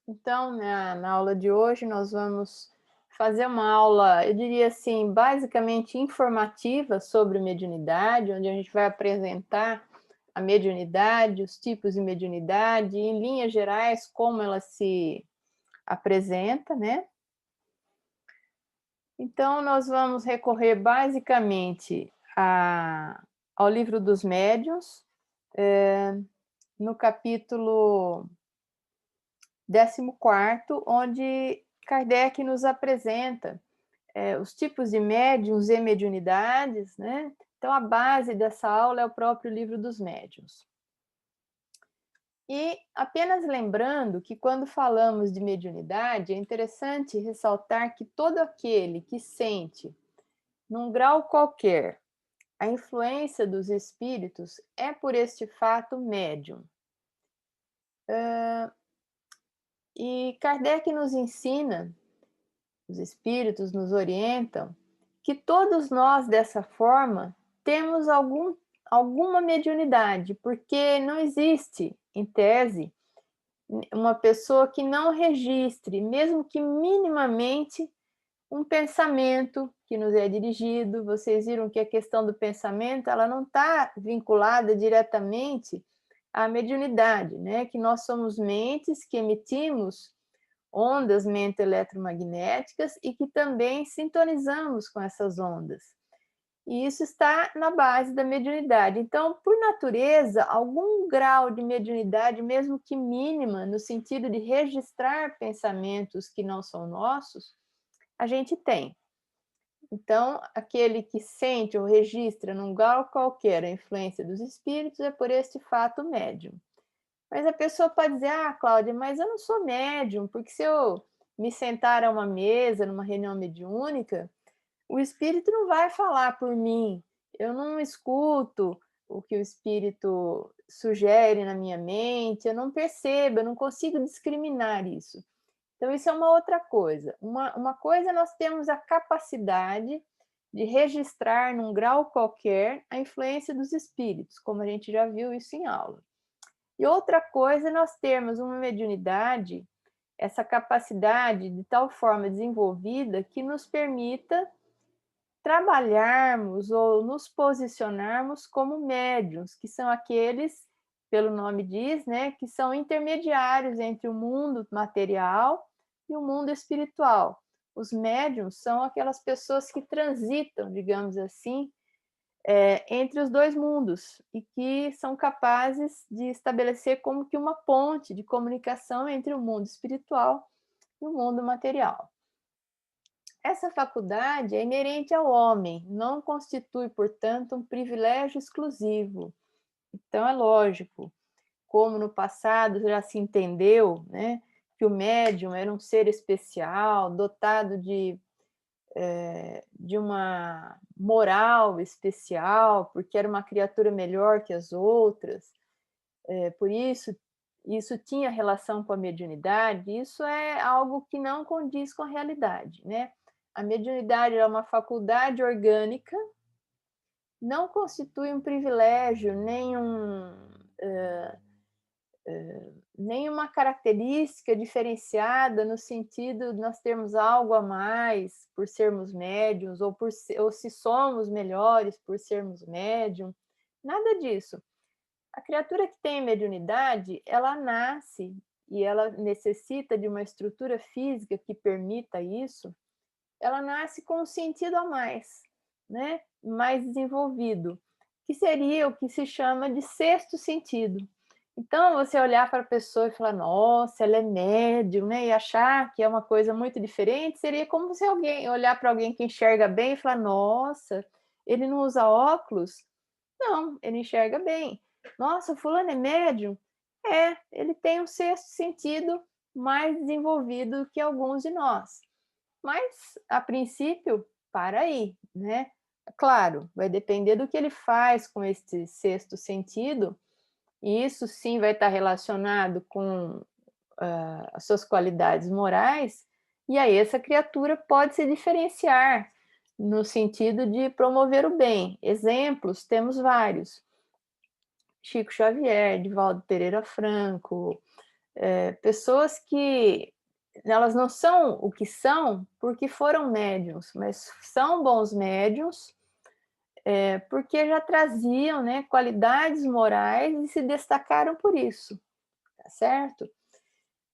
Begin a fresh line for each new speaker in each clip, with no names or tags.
Então, na aula de hoje, nós vamos fazer uma aula, eu diria assim, basicamente informativa sobre mediunidade, onde a gente vai apresentar a mediunidade, os tipos de mediunidade, e, em linhas gerais, como ela se apresenta, né? Então, nós vamos recorrer basicamente ao livro dos médiuns, no capítulo 14º, onde Kardec nos apresenta os tipos de médiuns e mediunidades, né? Então, a base dessa aula é o próprio livro dos médiuns. E apenas lembrando que quando falamos de mediunidade, é interessante ressaltar que todo aquele que sente, num grau qualquer, a influência dos espíritos é por este fato médium. E Kardec nos ensina, os espíritos nos orientam, que todos nós, dessa forma, temos alguma mediunidade, porque não existe, em tese, uma pessoa que não registre, mesmo que minimamente, um pensamento que nos é dirigido. Vocês viram que a questão do pensamento, ela não está vinculada diretamente à mediunidade, né? Que nós somos mentes que emitimos ondas eletromagnéticas e que também sintonizamos com essas ondas. E isso está na base da mediunidade. Então, por natureza, algum grau de mediunidade, mesmo que mínima, no sentido de registrar pensamentos que não são nossos, a gente tem. Então, aquele que sente ou registra num grau qualquer a influência dos espíritos é por este fato médium. Mas a pessoa pode dizer: ah, Cláudia, mas eu não sou médium, porque se eu me sentar a uma mesa, numa reunião mediúnica, o espírito não vai falar por mim, eu não escuto o que o espírito sugere na minha mente, eu não percebo, eu não consigo discriminar isso. Então, isso é uma outra coisa. Uma coisa, nós temos a capacidade de registrar, num grau qualquer, a influência dos espíritos, como a gente já viu isso em aula. E outra coisa é nós termos uma mediunidade, essa capacidade de tal forma desenvolvida que nos permita trabalharmos ou nos posicionarmos como médiuns, que são aqueles, pelo nome diz, né, que são intermediários entre o mundo material e o mundo espiritual. Os médiuns são aquelas pessoas que transitam, digamos assim, entre os dois mundos e que são capazes de estabelecer como que uma ponte de comunicação entre o mundo espiritual e o mundo material. Essa faculdade é inerente ao homem, não constitui, portanto, um privilégio exclusivo. Então, é lógico, como no passado já se entendeu, né, que o médium era um ser especial, dotado de uma moral especial, porque era uma criatura melhor que as outras, por isso tinha relação com a mediunidade. Isso é algo que não condiz com a realidade, né? A mediunidade é uma faculdade orgânica, não constitui um privilégio, nem uma característica diferenciada no sentido de nós termos algo a mais por sermos médiums, ou se somos melhores por sermos médium, nada disso. A criatura que tem mediunidade, ela nasce e ela necessita de uma estrutura física que permita isso. Ela nasce com um sentido a mais, né? Mais desenvolvido, que seria o que se chama de sexto sentido. Então, você olhar para a pessoa e falar: nossa, ela é médium, né? E achar que é uma coisa muito diferente, seria como se alguém olhar para alguém que enxerga bem e falar: nossa, ele não usa óculos? Não, ele enxerga bem. Nossa, fulano é médium? É, ele tem um sexto sentido mais desenvolvido que alguns de nós. Mas, a princípio, para aí, né? Claro, vai depender do que ele faz com esse sexto sentido, e isso sim vai estar relacionado com as suas qualidades morais, e aí essa criatura pode se diferenciar no sentido de promover o bem. Exemplos, temos vários. Chico Xavier, Divaldo Pereira Franco, pessoas que elas não são o que são porque foram médiums, mas são bons médiums, porque já traziam, né, qualidades morais e se destacaram por isso, tá certo?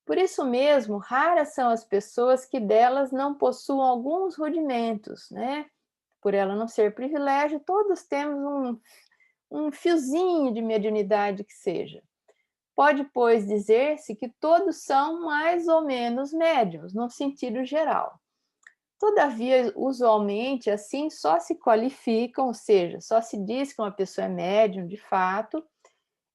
Por isso mesmo, raras são as pessoas que delas não possuam alguns rudimentos, né? Por ela não ser privilégio, todos temos um fiozinho de mediunidade que seja. Pode, pois, dizer-se que todos são mais ou menos médiuns, no sentido geral. Todavia, usualmente, assim, só se qualificam, ou seja, só se diz que uma pessoa é médium, de fato,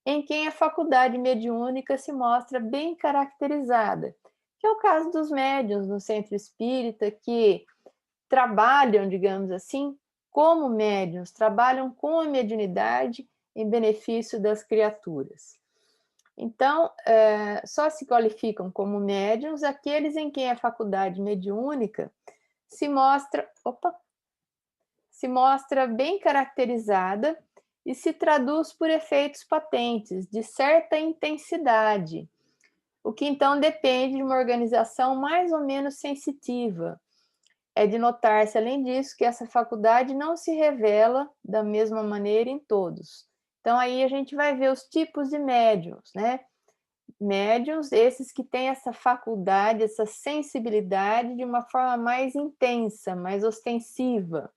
em quem a faculdade mediúnica se mostra bem caracterizada, que é o caso dos médiuns no centro espírita, que trabalham, digamos assim, como médiuns, trabalham com a mediunidade em benefício das criaturas. Então, só se qualificam como médiuns aqueles em quem a faculdade mediúnica se mostra bem caracterizada e se traduz por efeitos patentes de certa intensidade, o que então depende de uma organização mais ou menos sensitiva. É de notar-se, além disso, que essa faculdade não se revela da mesma maneira em todos. Então, aí a gente vai ver os tipos de médiums, né? Médiums, esses que têm essa faculdade, essa sensibilidade de uma forma mais intensa, mais ostensiva.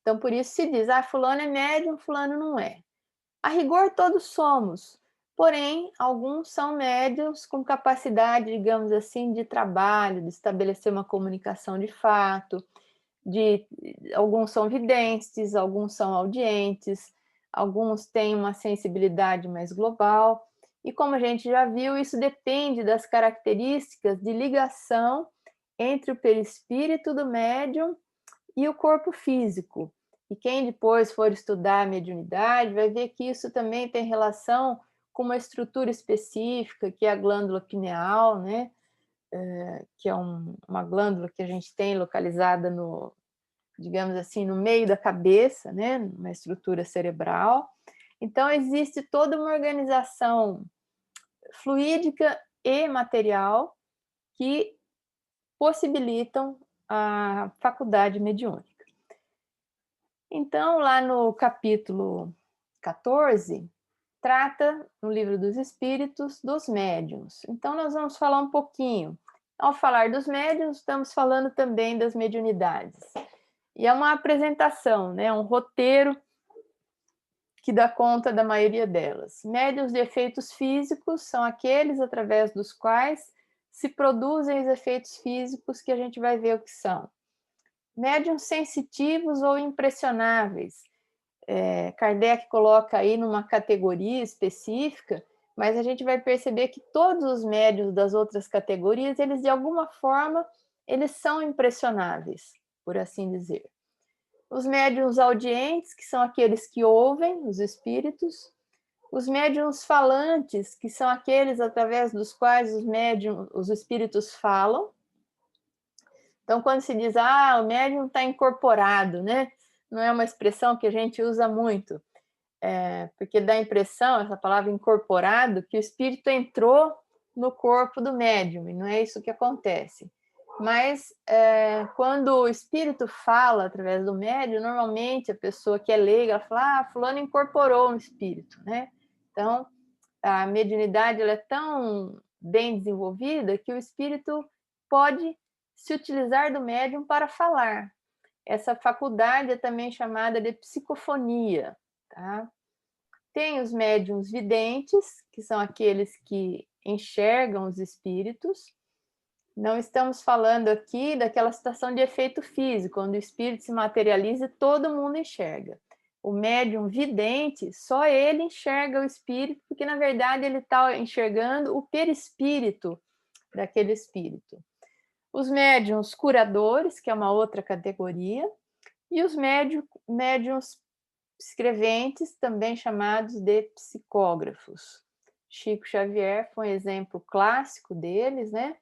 Então, por isso se diz, fulano é médium, fulano não é. A rigor, todos somos, porém, alguns são médiums com capacidade, digamos assim, de trabalho, de estabelecer uma comunicação de fato, alguns são videntes, alguns são audientes, alguns têm uma sensibilidade mais global, e como a gente já viu, isso depende das características de ligação entre o perispírito do médium e o corpo físico. E quem depois for estudar a mediunidade vai ver que isso também tem relação com uma estrutura específica, que é a glândula pineal, né? Que é uma glândula que a gente tem localizada no, digamos assim, no meio da cabeça, né? Uma estrutura cerebral. Então, existe toda uma organização fluídica e material que possibilitam a faculdade mediúnica. Então, lá no capítulo 14, trata, no Livro dos Espíritos, dos médiuns. Então, nós vamos falar um pouquinho. Ao falar dos médiuns, estamos falando também das mediunidades. E é uma apresentação, né? Um roteiro que dá conta da maioria delas. Médiuns de efeitos físicos são aqueles através dos quais se produzem os efeitos físicos que a gente vai ver o que são. Médiuns sensitivos ou impressionáveis. Kardec coloca aí numa categoria específica, mas a gente vai perceber que todos os médiuns das outras categorias, eles de alguma forma, eles são impressionáveis, por assim dizer. Os médiuns audientes, que são aqueles que ouvem os espíritos. Os médiuns falantes, que são aqueles através dos quais os espíritos falam. Então, quando se diz, o médium está incorporado, né? Não é uma expressão que a gente usa muito, porque dá a impressão, essa palavra incorporado, que o espírito entrou no corpo do médium, e não é isso que acontece. Mas, quando o espírito fala através do médium, normalmente a pessoa que é leiga, ela fala, fulano incorporou um espírito, né? Então, a mediunidade ela é tão bem desenvolvida que o espírito pode se utilizar do médium para falar. Essa faculdade é também chamada de psicofonia, tá? Tem os médiuns videntes, que são aqueles que enxergam os espíritos. Não estamos falando aqui daquela situação de efeito físico, onde o espírito se materializa e todo mundo enxerga. O médium vidente, só ele enxerga o espírito, porque na verdade ele está enxergando o perispírito daquele espírito. Os médiuns curadores, que é uma outra categoria, e os médiuns escreventes, também chamados de psicógrafos. Chico Xavier foi um exemplo clássico deles, né?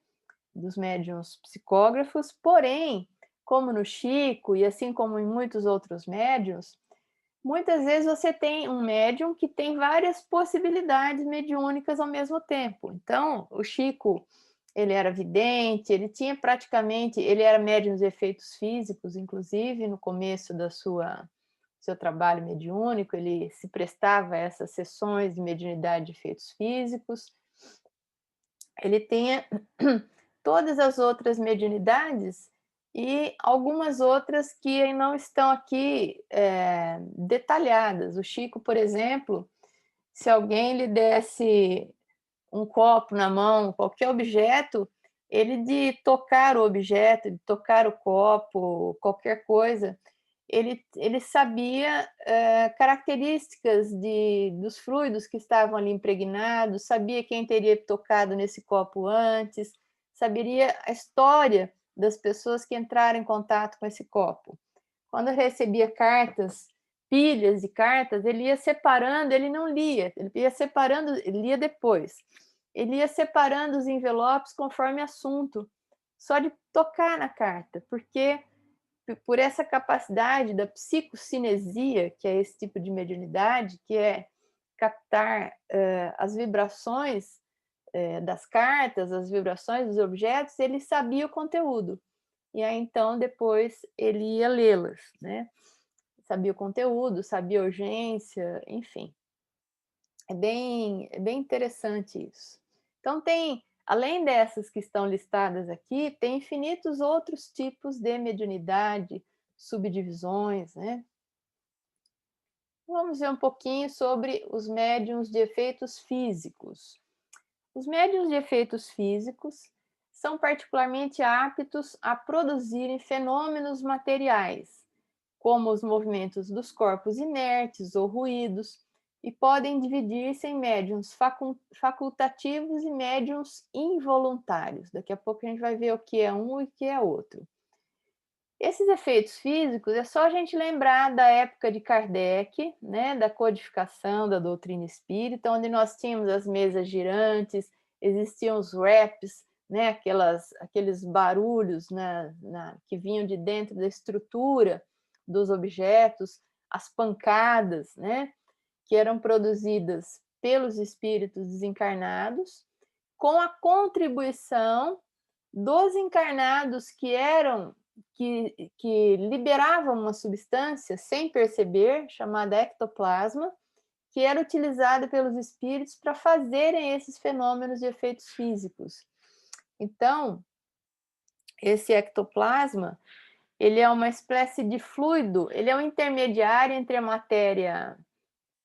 Dos médiuns psicógrafos, porém, como no Chico e assim como em muitos outros médiuns, muitas vezes você tem um médium que tem várias possibilidades mediúnicas ao mesmo tempo. Então, o Chico, ele era vidente, ele tinha praticamente, ele era médium de efeitos físicos, inclusive no começo da seu trabalho mediúnico, ele se prestava a essas sessões de mediunidade de efeitos físicos. Ele tinha todas as outras mediunidades e algumas outras que não estão aqui detalhadas. O Chico, por exemplo, se alguém lhe desse um copo na mão, qualquer objeto, ele de tocar o objeto, de tocar o copo, qualquer coisa, ele sabia características dos fluidos que estavam ali impregnados, sabia quem teria tocado nesse copo antes, saberia a história das pessoas que entraram em contato com esse copo. Quando recebia cartas, pilhas de cartas, ele ia separando, ele não lia, ele ia separando, ele lia depois. Ele ia separando os envelopes conforme assunto, só de tocar na carta, porque por essa capacidade da psicocinesia, que é esse tipo de mediunidade, que é captar as vibrações das cartas, as vibrações dos objetos, ele sabia o conteúdo. E aí, então, depois ele ia lê-las, né? Sabia o conteúdo, sabia a urgência, enfim. É bem interessante isso. Então, além dessas que estão listadas aqui, tem infinitos outros tipos de mediunidade, subdivisões, né? Vamos ver um pouquinho sobre os médiuns de efeitos físicos. Os médiuns de efeitos físicos são particularmente aptos a produzirem fenômenos materiais, como os movimentos dos corpos inertes ou ruídos, e podem dividir-se em médiuns facultativos e médiuns involuntários. Daqui a pouco a gente vai ver o que é um e o que é outro. Esses efeitos físicos é só a gente lembrar da época de Kardec, né, da codificação da doutrina espírita, onde nós tínhamos as mesas girantes, existiam os raps, né, aqueles barulhos que vinham de dentro da estrutura dos objetos, as pancadas, né, que eram produzidas pelos espíritos desencarnados, com a contribuição dos encarnados que liberavam uma substância sem perceber, chamada ectoplasma, que era utilizada pelos espíritos para fazerem esses fenômenos de efeitos físicos. Então, esse ectoplasma, ele é uma espécie de fluido, ele é um intermediário entre a matéria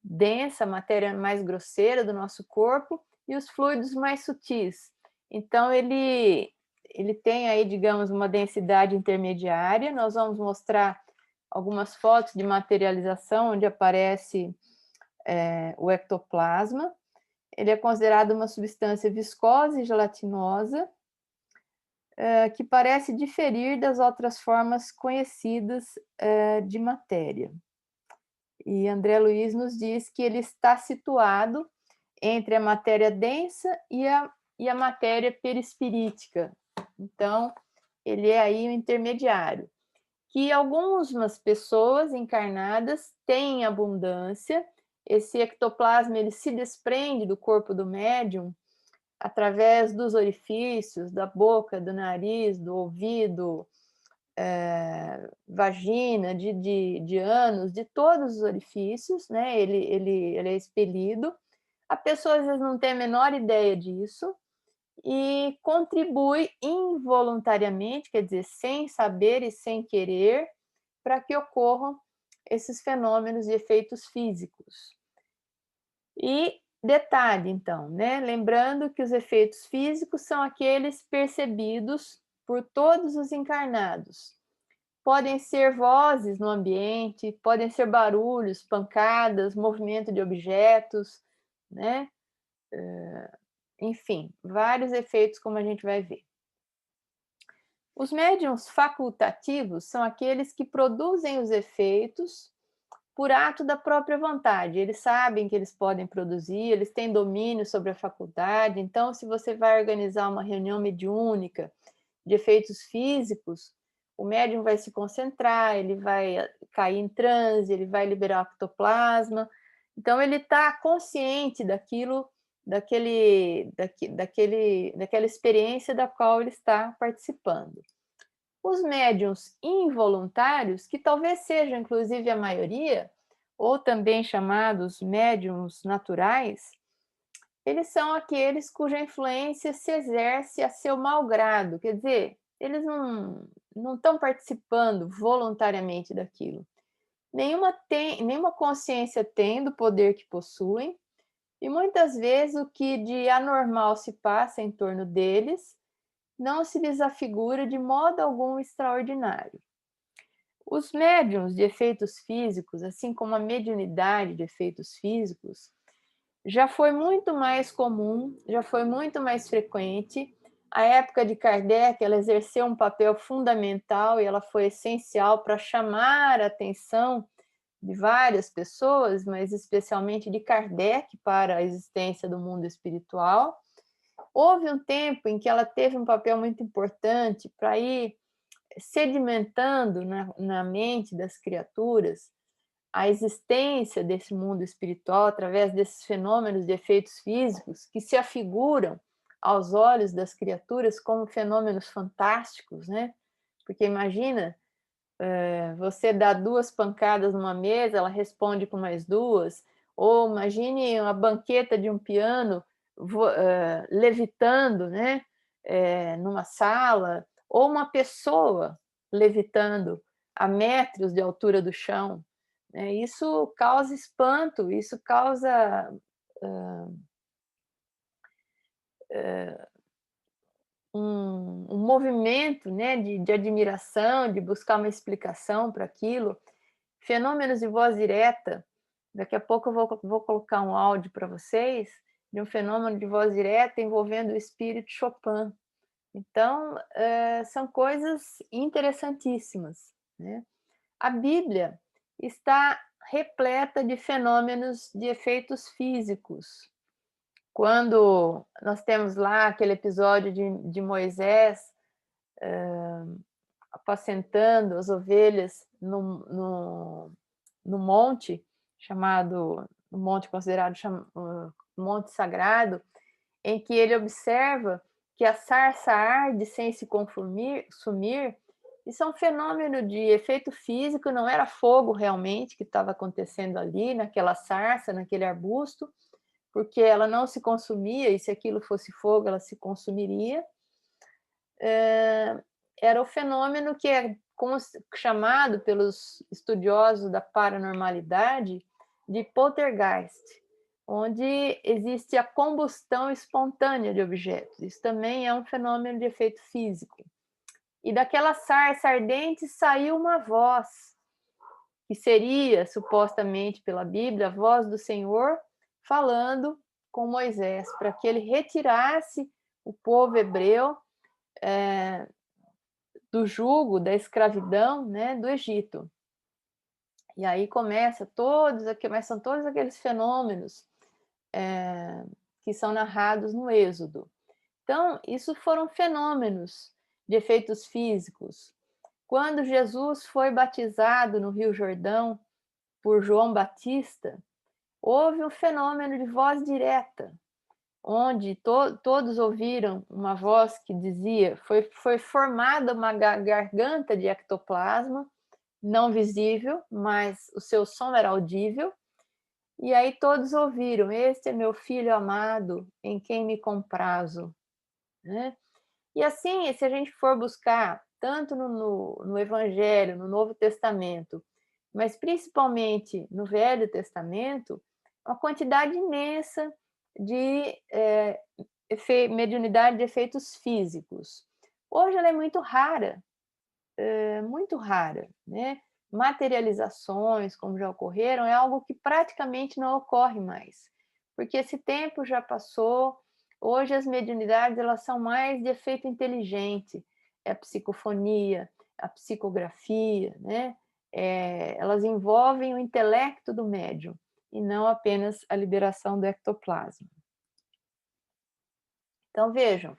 densa, a matéria mais grosseira do nosso corpo, e os fluidos mais sutis. Então, ele tem aí, digamos, uma densidade intermediária. Nós vamos mostrar algumas fotos de materialização onde aparece o ectoplasma. Ele é considerado uma substância viscosa e gelatinosa, que parece diferir das outras formas conhecidas de matéria. E André Luiz nos diz que ele está situado entre a matéria densa e a matéria perispirítica. Então, ele é aí o intermediário. Que algumas pessoas encarnadas têm abundância, esse ectoplasma ele se desprende do corpo do médium através dos orifícios, da boca, do nariz, do ouvido, vagina, de ânus, de todos os orifícios, né? Ele é expelido. A pessoa às vezes não tem a menor ideia disso e contribui involuntariamente, quer dizer, sem saber e sem querer, para que ocorram esses fenômenos de efeitos físicos. E detalhe, então, né? Lembrando que os efeitos físicos são aqueles percebidos por todos os encarnados. Podem ser vozes no ambiente, podem ser barulhos, pancadas, movimento de objetos, né? Enfim, vários efeitos, como a gente vai ver. Os médiuns facultativos são aqueles que produzem os efeitos por ato da própria vontade. Eles sabem que eles podem produzir, eles têm domínio sobre a faculdade. Então, se você vai organizar uma reunião mediúnica de efeitos físicos, o médium vai se concentrar, ele vai cair em transe, ele vai liberar o ectoplasma. Então ele está consciente daquilo, daquela experiência da qual ele está participando. Os médiuns involuntários, que talvez sejam inclusive a maioria, ou também chamados médiuns naturais, eles são aqueles cuja influência se exerce a seu malgrado, quer dizer, eles não estão participando voluntariamente daquilo. Nenhuma consciência tem do poder que possuem, e muitas vezes o que de anormal se passa em torno deles não se lhes afigura de modo algum extraordinário. Os médiuns de efeitos físicos, assim como a mediunidade de efeitos físicos, já foi muito mais comum, já foi muito mais frequente. A época de Kardec, ela exerceu um papel fundamental e ela foi essencial para chamar a atenção de várias pessoas, mas especialmente de Kardec, para a existência do mundo espiritual. Houve um tempo em que ela teve um papel muito importante para ir sedimentando na mente das criaturas a existência desse mundo espiritual através desses fenômenos de efeitos físicos que se afiguram aos olhos das criaturas como fenômenos fantásticos, né? Porque imagina, você dá 2 pancadas numa mesa, ela responde com mais 2, ou imagine uma banqueta de um piano levitando, né? Numa sala, ou uma pessoa levitando a metros de altura do chão, né? Isso causa espanto, isso causa um movimento, né, de admiração, de buscar uma explicação para aquilo. Fenômenos de voz direta, daqui a pouco eu vou colocar um áudio para vocês, de um fenômeno de voz direta envolvendo o espírito Chopin. Então, são coisas interessantíssimas, né? A Bíblia está repleta de fenômenos de efeitos físicos. Quando nós temos lá aquele episódio de Moisés apacentando as ovelhas no monte, chamado, no monte considerado monte sagrado, em que ele observa que a sarça arde sem se sumir. Isso é um fenômeno de efeito físico, não era fogo realmente que estava acontecendo ali, naquela sarça, naquele arbusto, porque ela não se consumia, e se aquilo fosse fogo, ela se consumiria. Era o fenômeno que é chamado pelos estudiosos da paranormalidade de poltergeist, onde existe a combustão espontânea de objetos. Isso também é um fenômeno de efeito físico. E daquela sarça ardente saiu uma voz, que seria, supostamente pela Bíblia, a voz do Senhor falando com Moisés, para que ele retirasse o povo hebreu do jugo, da escravidão, né, do Egito. E aí começam todos aqueles fenômenos que são narrados no Êxodo. Então, isso foram fenômenos de efeitos físicos. Quando Jesus foi batizado no Rio Jordão por João Batista, houve um fenômeno de voz direta, onde todos ouviram uma voz que dizia, foi formada uma garganta de ectoplasma, não visível, mas o seu som era audível, e aí todos ouviram, este é meu filho amado, em quem me comprazo, né? E assim, se a gente for buscar, tanto no Evangelho, no Novo Testamento, mas principalmente no Velho Testamento, uma quantidade imensa de mediunidade de efeitos físicos. Hoje ela é muito rara, né? Materializações, como já ocorreram, é algo que praticamente não ocorre mais, porque esse tempo já passou. Hoje as mediunidades elas são mais de efeito inteligente, é a psicofonia, a psicografia, né? Elas envolvem o intelecto do médium e não apenas a liberação do ectoplasma. Então vejam,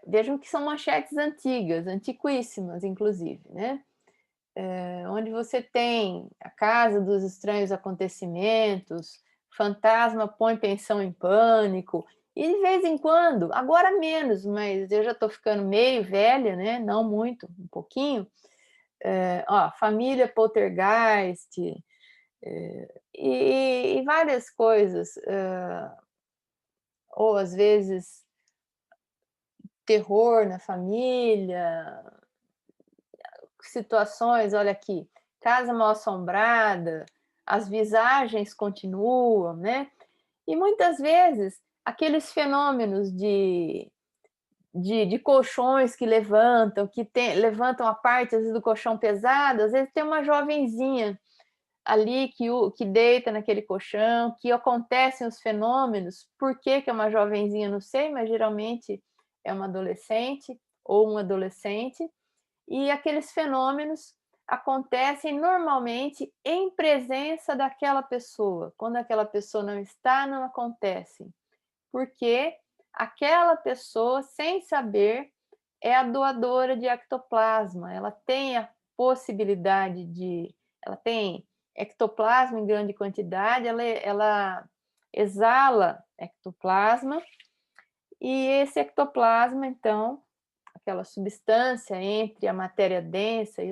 Vejam que são manchetes antigas, antiquíssimas, inclusive, né? Onde você tem a casa dos estranhos acontecimentos, fantasma põe pensão em pânico, e de vez em quando, agora menos, mas eu já estou ficando meio velha, né? Não muito, um pouquinho. Família poltergeist, e várias coisas, ou às vezes terror na família, situações, olha aqui, casa mal assombrada, as visagens continuam, né? E muitas vezes aqueles fenômenos de colchões que levantam, levantam a parte às vezes, do colchão pesado, às vezes tem uma jovenzinha ali que deita naquele colchão, que acontecem os fenômenos. Por que é uma jovenzinha? Não sei, mas geralmente é uma adolescente ou um adolescente. E aqueles fenômenos acontecem normalmente em presença daquela pessoa. Quando aquela pessoa não está, não acontece. Porque aquela pessoa, sem saber, é a doadora de ectoplasma. Ela tem a possibilidade de. Ela tem ectoplasma em grande quantidade, ela exala ectoplasma, e esse ectoplasma, então, aquela substância entre a matéria densa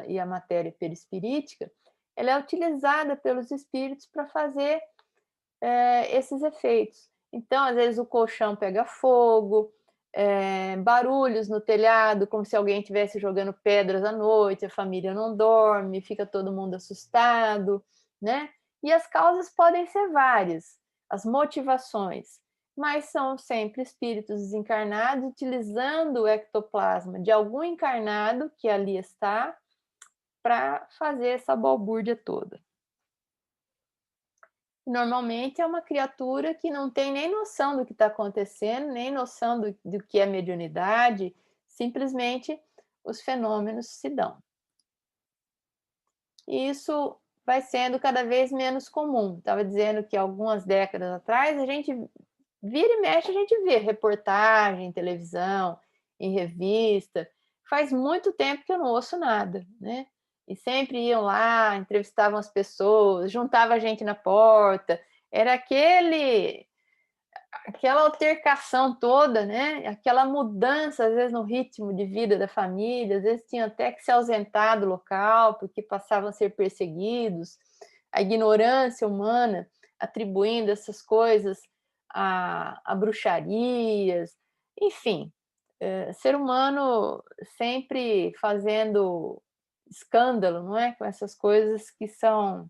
e a matéria perispirítica, ela é utilizada pelos espíritos para fazer esses efeitos. Então, às vezes, o colchão pega fogo, barulhos no telhado, como se alguém estivesse jogando pedras à noite, a família não dorme, fica todo mundo assustado, né? E as causas podem ser várias, as motivações, mas são sempre espíritos desencarnados utilizando o ectoplasma de algum encarnado que ali está para fazer essa balbúrdia toda. Normalmente é uma criatura que não tem nem noção do que está acontecendo, nem noção do que é mediunidade, simplesmente os fenômenos se dão. E isso vai sendo cada vez menos comum. Estava dizendo que algumas décadas atrás a gente vira e mexe, a gente vê reportagem em televisão, em revista. Faz muito tempo que eu não ouço nada, né? E sempre iam lá, entrevistavam as pessoas, juntava a gente na porta. Era aquela altercação toda, né? Aquela mudança, às vezes, no ritmo de vida da família, às vezes tinham até que se ausentar do local, porque passavam a ser perseguidos. A ignorância humana atribuindo essas coisas a bruxarias, enfim, ser humano sempre fazendo escândalo, não é? Com essas coisas que são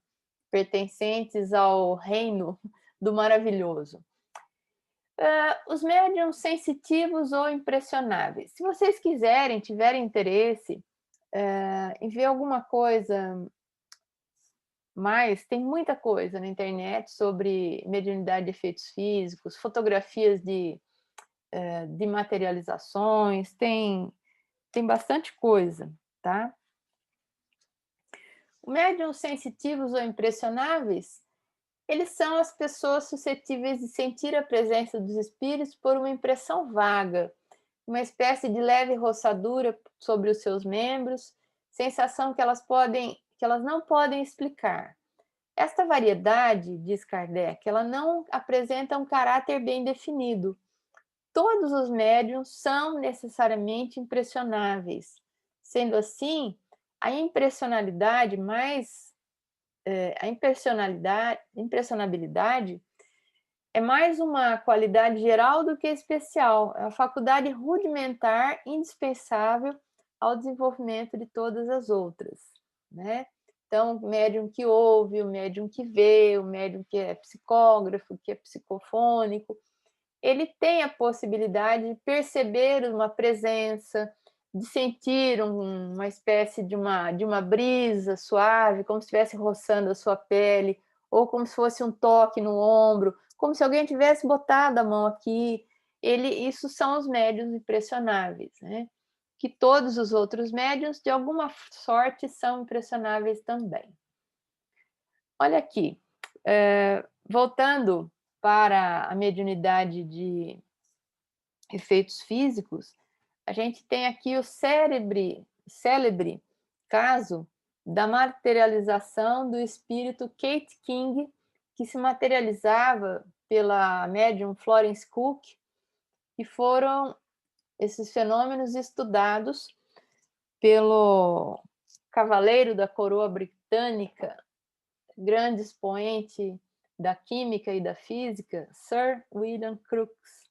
pertencentes ao reino do maravilhoso. Os médiums sensitivos ou impressionáveis. Se vocês quiserem, tiverem interesse em ver alguma coisa mais, tem muita coisa na internet sobre mediunidade de efeitos físicos, fotografias de materializações, tem bastante coisa, tá? Médiums sensitivos ou impressionáveis, eles são as pessoas suscetíveis de sentir a presença dos espíritos por uma impressão vaga, uma espécie de leve roçadura sobre os seus membros, sensação que elas não podem explicar. Esta variedade, diz Kardec, ela não apresenta um caráter bem definido. Todos os médiums são necessariamente impressionáveis. Sendo assim, a impressionalidade a impressionabilidade é mais uma qualidade geral do que especial, é uma faculdade rudimentar indispensável ao desenvolvimento de todas as outras, né? Então, o médium que ouve, o médium que vê, o médium que é psicógrafo, que é psicofônico, ele tem a possibilidade de perceber uma presença, de sentir uma espécie de uma brisa suave, como se estivesse roçando a sua pele, ou como se fosse um toque no ombro, como se alguém tivesse botado a mão aqui. Isso são os médiuns impressionáveis, né? Que todos os outros médiuns, de alguma sorte, são impressionáveis também. Olha aqui, voltando para a mediunidade efeitos físicos, a gente tem aqui o célebre caso da materialização do espírito Kate King, que se materializava pela médium Florence Cook, e foram esses fenômenos estudados pelo cavaleiro da coroa britânica, grande expoente da química e da física, Sir William Crookes.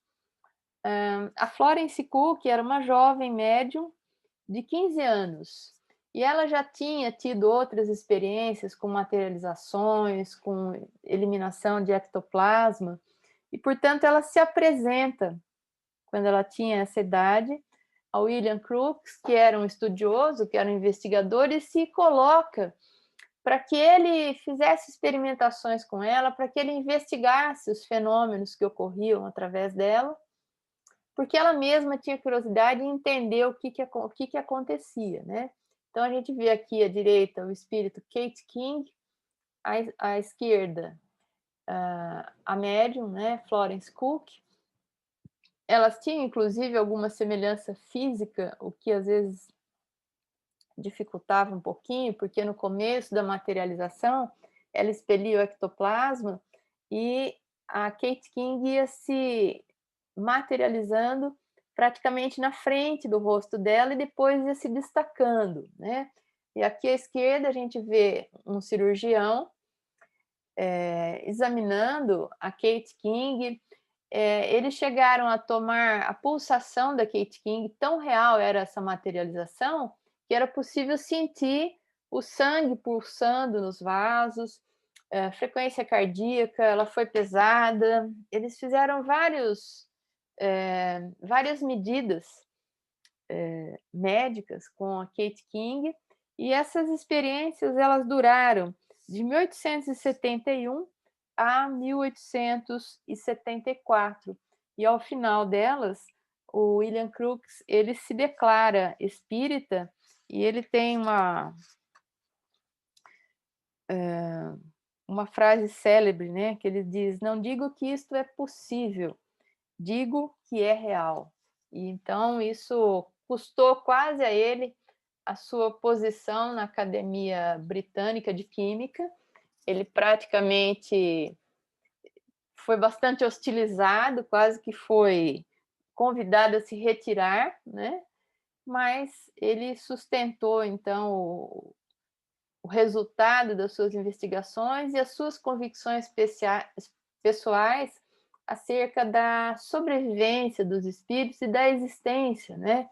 A Florence Cook era uma jovem médium de 15 anos, e ela já tinha tido outras experiências com materializações, com eliminação de ectoplasma, e, portanto, ela se apresenta, quando ela tinha essa idade, a William Crookes, que era um estudioso, que era um investigador, e se coloca para que ele fizesse experimentações com ela, para que ele investigasse os fenômenos que ocorriam através dela, porque ela mesma tinha curiosidade em entender o que acontecia, né? Então, a gente vê aqui à direita o espírito Kate King, à esquerda a médium, né, Florence Cook. Elas tinham, inclusive, alguma semelhança física, o que às vezes dificultava um pouquinho, porque no começo da materialização, ela expelia o ectoplasma e a Kate King ia se materializando praticamente na frente do rosto dela e depois ia se destacando, né? E aqui à esquerda a gente vê um cirurgião examinando a Kate King. Eles chegaram a tomar a pulsação da Kate King, tão real era essa materialização, que era possível sentir o sangue pulsando nos vasos, frequência cardíaca, ela foi pesada. Eles fizeram várias medidas médicas com a Kate King, e essas experiências elas duraram de 1871 a 1874. E ao final delas, o William Crookes ele se declara espírita e ele tem uma frase célebre, né, que ele diz: "Não digo que isto é possível, digo que é real". E então isso custou quase a ele a sua posição na Academia Britânica de Química. Ele praticamente foi bastante hostilizado, quase que foi convidado a se retirar, né? Mas ele sustentou então o resultado das suas investigações e as suas convicções pessoais acerca da sobrevivência dos espíritos e da existência, né,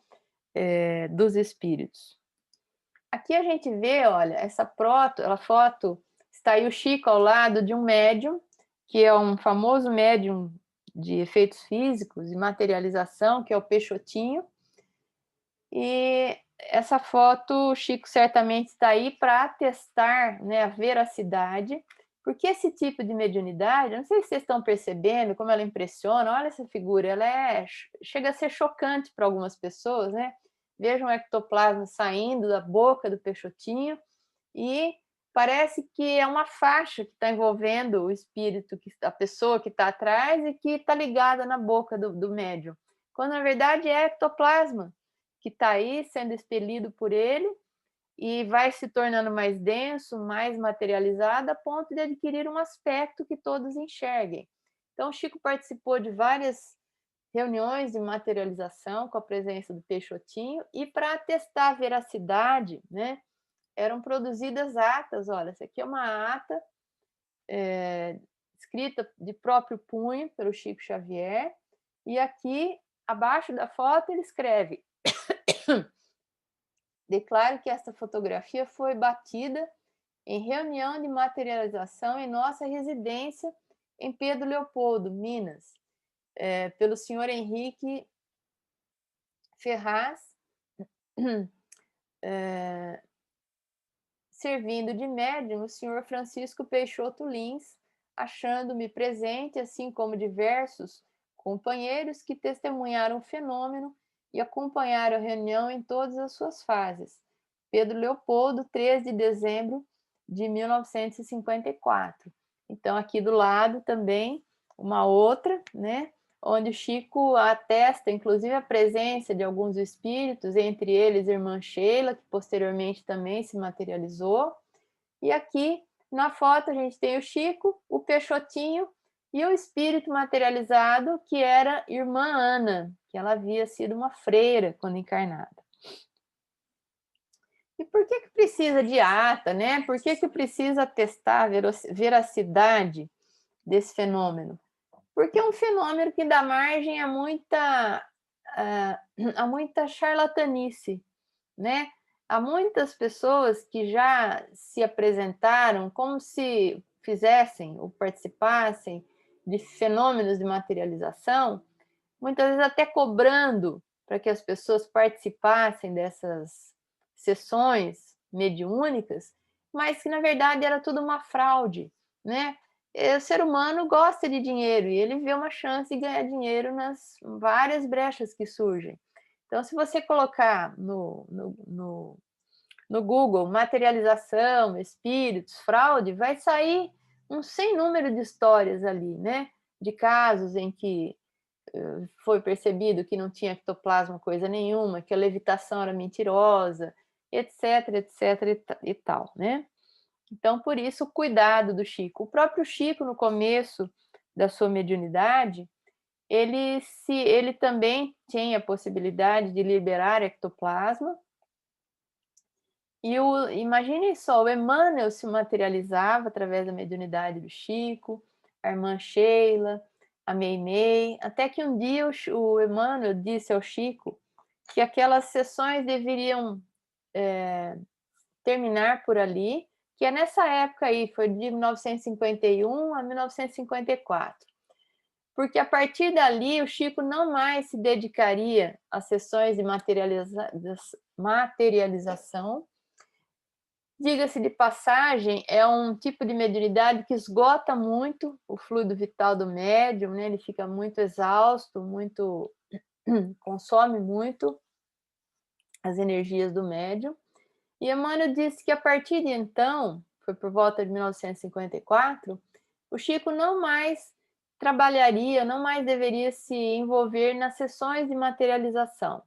dos espíritos. Aqui a gente vê, olha, essa foto, está aí o Chico ao lado de um médium, que é um famoso médium de efeitos físicos e materialização, que é o Peixotinho. E essa foto, o Chico certamente está aí para atestar, né, a veracidade, porque esse tipo de mediunidade, eu não sei se vocês estão percebendo como ela impressiona, olha essa figura, chega a ser chocante para algumas pessoas, né? Vejam o ectoplasma saindo da boca do Peixotinho e parece que é uma faixa que está envolvendo o espírito, a pessoa que está atrás e que está ligada na boca do médium, quando na verdade é ectoplasma que está aí sendo expelido por ele e vai se tornando mais denso, mais materializado, a ponto de adquirir um aspecto que todos enxerguem. Então, Chico participou de várias reuniões de materialização com a presença do Peixotinho, e para atestar a veracidade, né, eram produzidas atas. Olha, essa aqui é uma ata escrita de próprio punho pelo Chico Xavier, e aqui, abaixo da foto, ele escreve: "Declaro que esta fotografia foi batida em reunião de materialização em nossa residência em Pedro Leopoldo, Minas, pelo senhor Henrique Ferraz, servindo de médium o senhor Francisco Peixoto Lins, achando-me presente, assim como diversos companheiros que testemunharam o fenômeno e acompanharam a reunião em todas as suas fases. Pedro Leopoldo, 3 de dezembro de 1954. Então, aqui do lado também, uma outra, né? onde o Chico atesta, inclusive, a presença de alguns espíritos, entre eles a irmã Sheila, que posteriormente também se materializou. E aqui, na foto, a gente tem o Chico, o Peixotinho e o espírito materializado, que era irmã Ana, que ela havia sido uma freira quando encarnada. E por que precisa de ata, né? Por que precisa atestar a veracidade desse fenômeno? Porque é um fenômeno que dá margem a muita charlatanice, né? Há muitas pessoas que já se apresentaram como se fizessem ou participassem de fenômenos de materialização, muitas vezes até cobrando para que as pessoas participassem dessas sessões mediúnicas, mas que na verdade era tudo uma fraude, né? O ser humano gosta de dinheiro e ele vê uma chance de ganhar dinheiro nas várias brechas que surgem. Então, se você colocar no Google materialização, espíritos, fraude, vai sair um sem número de histórias ali, né? De casos em que foi percebido que não tinha ectoplasma coisa nenhuma, que a levitação era mentirosa, etc, etc e tal, né? Então, por isso, o cuidado do Chico. O próprio Chico, no começo da sua mediunidade, ele também tinha a possibilidade de liberar ectoplasma. Imagine só, o Emmanuel se materializava através da mediunidade do Chico, a irmã Sheila, a Meimei, até que um dia o Emmanuel disse ao Chico que aquelas sessões deveriam terminar por ali, que é nessa época aí, foi de 1951 a 1954. Porque a partir dali o Chico não mais se dedicaria às sessões de materialização. Diga-se de passagem, é um tipo de mediunidade que esgota muito o fluido vital do médium, né? Ele fica muito exausto, consome muito as energias do médium. E Emmanuel disse que a partir de então, foi por volta de 1954, o Chico não mais trabalharia, não mais deveria se envolver nas sessões de materialização.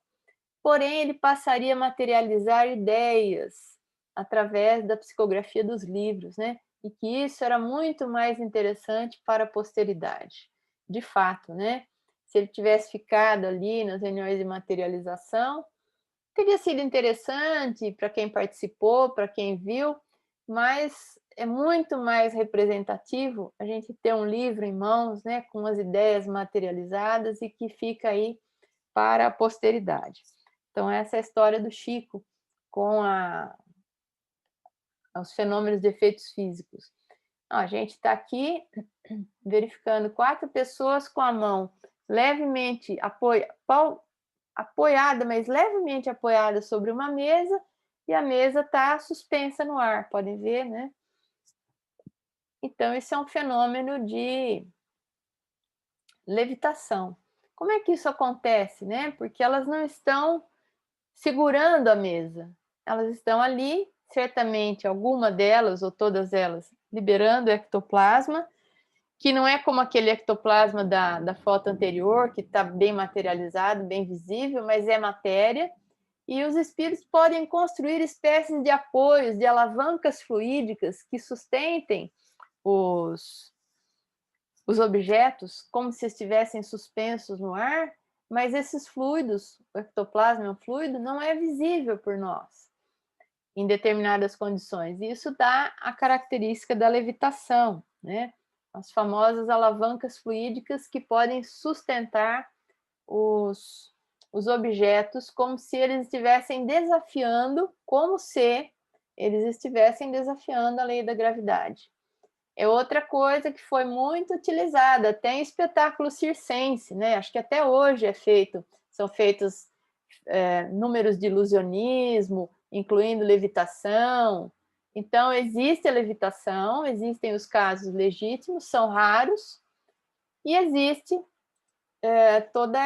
Porém, ele passaria a materializar ideias através da psicografia dos livros, né? E que isso era muito mais interessante para a posteridade. De fato, né? Se ele tivesse ficado ali nas reuniões de materialização, teria sido interessante para quem participou, para quem viu, mas é muito mais representativo a gente ter um livro em mãos, né, com as ideias materializadas e que fica aí para a posteridade. Então, essa é a história do Chico com os fenômenos de efeitos físicos. A gente está aqui verificando 4 pessoas com a mão levemente apoiada, mas levemente apoiada sobre uma mesa, e a mesa está suspensa no ar, podem ver, né? Então, isso é um fenômeno de levitação. Como é que isso acontece, né? Porque elas não estão segurando a mesa, elas estão ali, certamente alguma delas ou todas elas liberando ectoplasma, que não é como aquele ectoplasma da foto anterior, que está bem materializado, bem visível, mas é matéria. E os espíritos podem construir espécies de apoios, de alavancas fluídicas que sustentem os objetos como se estivessem suspensos no ar, mas esses fluidos, o ectoplasma é um fluido, não é visível por nós em determinadas condições. E isso dá a característica da levitação, né? As famosas alavancas fluídicas que podem sustentar os objetos como se eles estivessem desafiando, como se eles estivessem desafiando a lei da gravidade. É outra coisa que foi muito utilizada, até em espetáculo circense, né? Acho que até hoje são feitos números de ilusionismo, incluindo levitação. Então, existe a levitação, existem os casos legítimos, são raros, e existe toda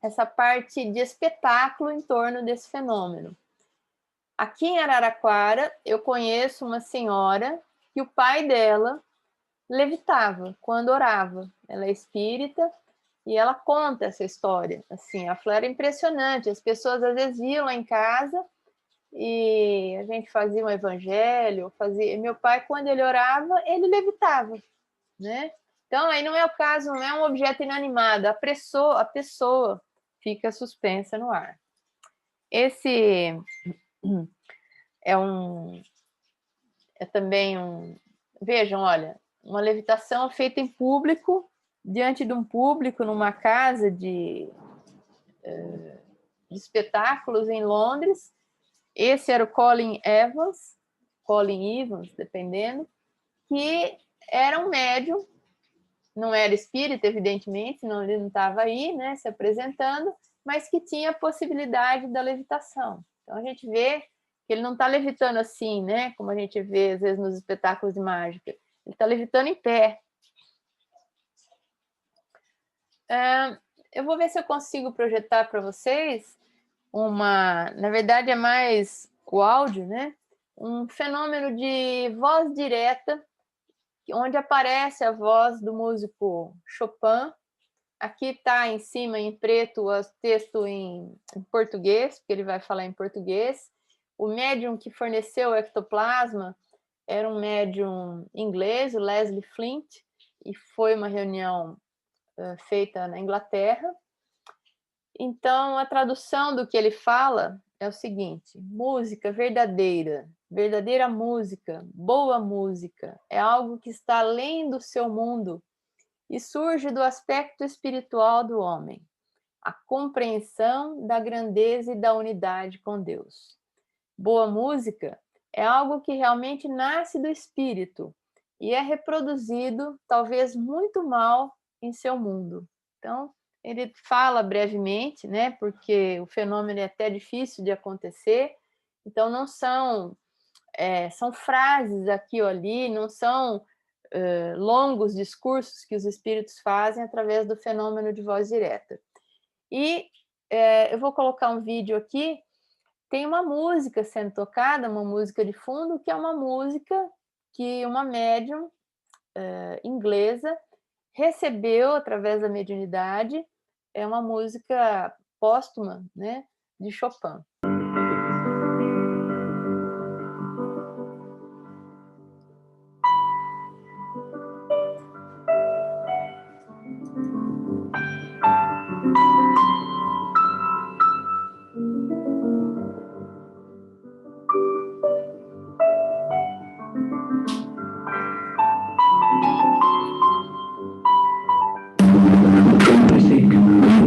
essa parte de espetáculo em torno desse fenômeno. Aqui em Araraquara, eu conheço uma senhora que o pai dela levitava quando orava. Ela é espírita e ela conta essa história. Assim, a Flora é impressionante. As pessoas às vezes iam lá em casa e a gente fazia um evangelho, fazia. Meu pai, quando ele orava, ele levitava, né? Então, aí não é o caso, não é um objeto inanimado, a pessoa fica suspensa no ar. Esse é um é também um. Vejam, olha, uma levitação feita em público, diante de um público, numa casa de espetáculos em Londres. Esse era o Colin Evans, dependendo, que era um médium, não era espírita, evidentemente, senão ele não estava aí, né, se apresentando, mas que tinha a possibilidade da levitação. Então a gente vê que ele não está levitando assim, né, como a gente vê às vezes nos espetáculos de mágica. Ele está levitando em pé. Eu vou ver se eu consigo projetar para vocês na verdade é mais o áudio, né? Um fenômeno de voz direta, onde aparece a voz do músico Chopin. Aqui está em cima, em preto, o texto em português, porque ele vai falar em português. O médium que forneceu o ectoplasma era um médium inglês, o Leslie Flint, e foi uma reunião feita na Inglaterra. Então, a tradução do que ele fala é o seguinte: música verdadeira, verdadeira música, boa música, é algo que está além do seu mundo e surge do aspecto espiritual do homem, a compreensão da grandeza e da unidade com Deus. Boa música é algo que realmente nasce do espírito e é reproduzido, talvez muito mal, em seu mundo. Então, ele fala brevemente, né, porque o fenômeno é até difícil de acontecer, então não são, são frases aqui ou ali, não são longos discursos que os espíritos fazem através do fenômeno de voz direta. E eu vou colocar um vídeo aqui, tem uma música sendo tocada, uma música de fundo, que é uma música que uma médium inglesa recebeu através da mediunidade, é uma música póstuma, né, de Chopin.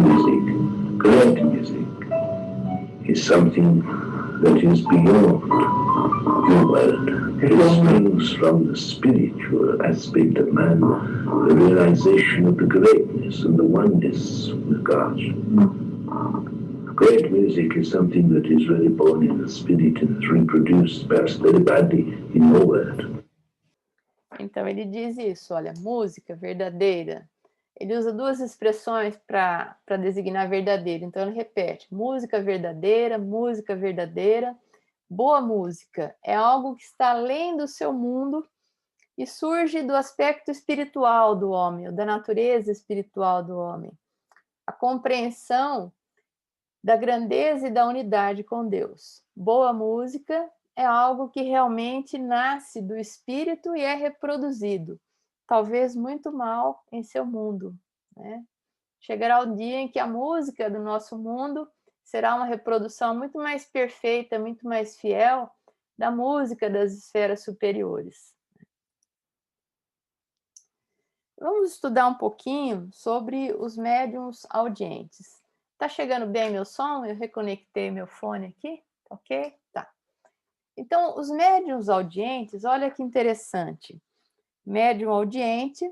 Music, great music, is something that is beyond your world. It springs from the spiritual aspect of man, the realization of the greatness and the oneness with God. Great music is something that is really born in the spirit and is reproduced perhaps very badly in your world.
Então ele diz isso, olha, música verdadeira. Ele usa duas expressões para designar verdadeiro. Então ele repete: música verdadeira, boa música é algo que está além do seu mundo e surge do aspecto espiritual do homem, ou da natureza espiritual do homem. A compreensão da grandeza e da unidade com Deus. Boa música é algo que realmente nasce do espírito e é reproduzido, talvez muito mal em seu mundo, né? Chegará o dia em que a música do nosso mundo será uma reprodução muito mais perfeita, muito mais fiel da música das esferas superiores. Vamos estudar um pouquinho sobre os médiums audientes. Tá chegando bem meu som? Eu reconectei meu fone aqui, ok? Tá. Então, os médiums audientes, olha que interessante. Médium audiente,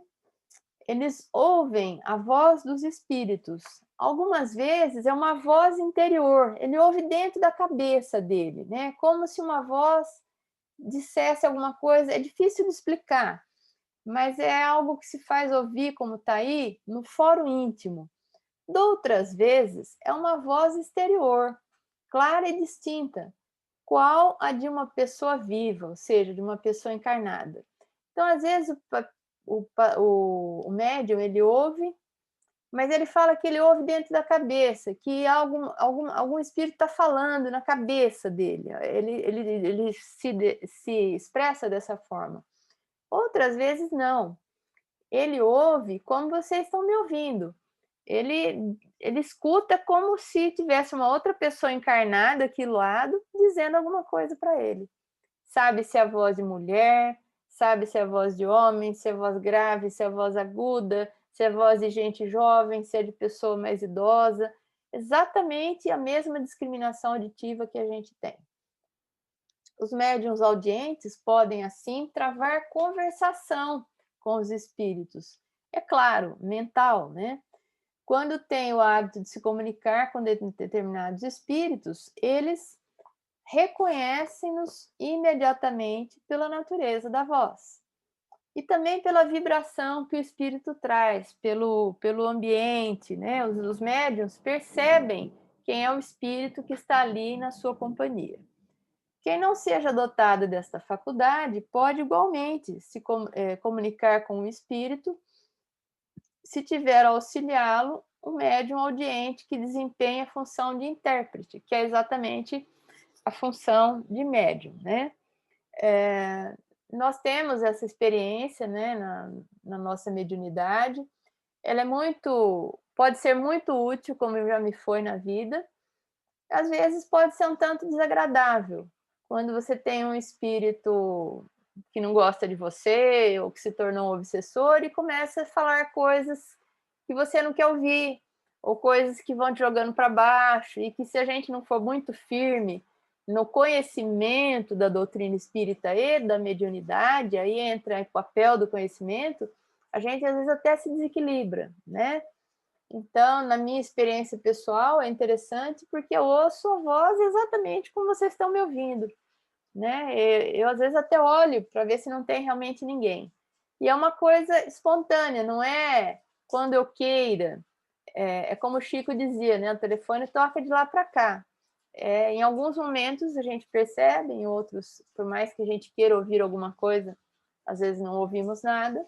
eles ouvem a voz dos espíritos. Algumas vezes é uma voz interior, ele ouve dentro da cabeça dele, né? Como se uma voz dissesse alguma coisa, é difícil de explicar, mas é algo que se faz ouvir, como está aí, no foro íntimo. Outras vezes é uma voz exterior, clara e distinta, qual a de uma pessoa viva, ou seja, de uma pessoa encarnada. Então, às vezes, o médium, ele ouve, mas ele fala que ele ouve dentro da cabeça, que algum espírito está falando na cabeça dele. Ele se expressa dessa forma. Outras vezes, não. Ele ouve como vocês estão me ouvindo. Ele escuta como se tivesse uma outra pessoa encarnada aqui do lado, dizendo alguma coisa para ele. Sabe se é voz de mulher, sabe se é voz de homem, se é voz grave, se é voz aguda, se é voz de gente jovem, se é de pessoa mais idosa. Exatamente a mesma discriminação auditiva que a gente tem. Os médiuns audientes podem, assim, travar conversação com os espíritos. É claro, mental, né? Quando tem o hábito de se comunicar com determinados espíritos, eles reconhecem-nos imediatamente pela natureza da voz. E também pela vibração que o espírito traz, pelo ambiente, né? Os médiuns percebem quem é o espírito que está ali na sua companhia. Quem não seja dotado desta faculdade pode igualmente se comunicar com o espírito, se tiver auxiliá-lo um médium audiente que desempenha a função de intérprete, que é exatamente a função de médium, né? Nós temos essa experiência, né, na nossa mediunidade. Ela pode ser muito útil, como já me foi na vida. Às vezes pode ser um tanto desagradável, quando você tem um espírito que não gosta de você ou que se tornou um obsessor e começa a falar coisas que você não quer ouvir, ou coisas que vão te jogando para baixo, e que se a gente não for muito firme no conhecimento da doutrina espírita e da mediunidade, aí entra o papel do conhecimento, a gente às vezes até se desequilibra, né? Então, na minha experiência pessoal, é interessante porque eu ouço a voz exatamente como vocês estão me ouvindo, né? Eu às vezes até olho para ver se não tem realmente ninguém. E é uma coisa espontânea, não é quando eu queira. É como o Chico dizia, né? O telefone toca de lá para cá. Em alguns momentos a gente percebe, em outros, por mais que a gente queira ouvir alguma coisa, às vezes não ouvimos nada.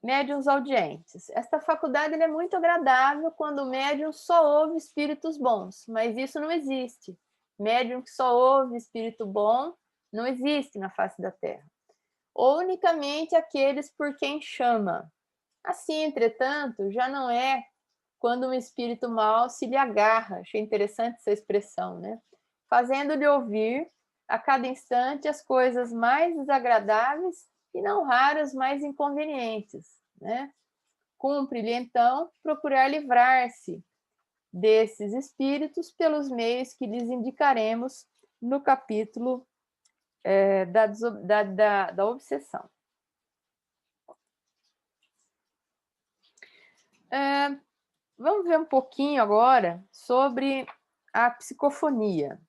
Médiuns audientes. Esta faculdade é muito agradável quando o médium só ouve espíritos bons, mas isso não existe. Médium que só ouve espírito bom não existe na face da Terra. Ou unicamente aqueles por quem chama. Assim, entretanto, já não é quando um espírito mau se lhe agarra. Achei interessante essa expressão, né? Fazendo-lhe ouvir a cada instante as coisas mais desagradáveis e não raras mais inconvenientes, né? Cumpre-lhe, então, procurar livrar-se desses espíritos pelos meios que lhes indicaremos no capítulo da obsessão. Vamos ver um pouquinho agora sobre a psicofonia.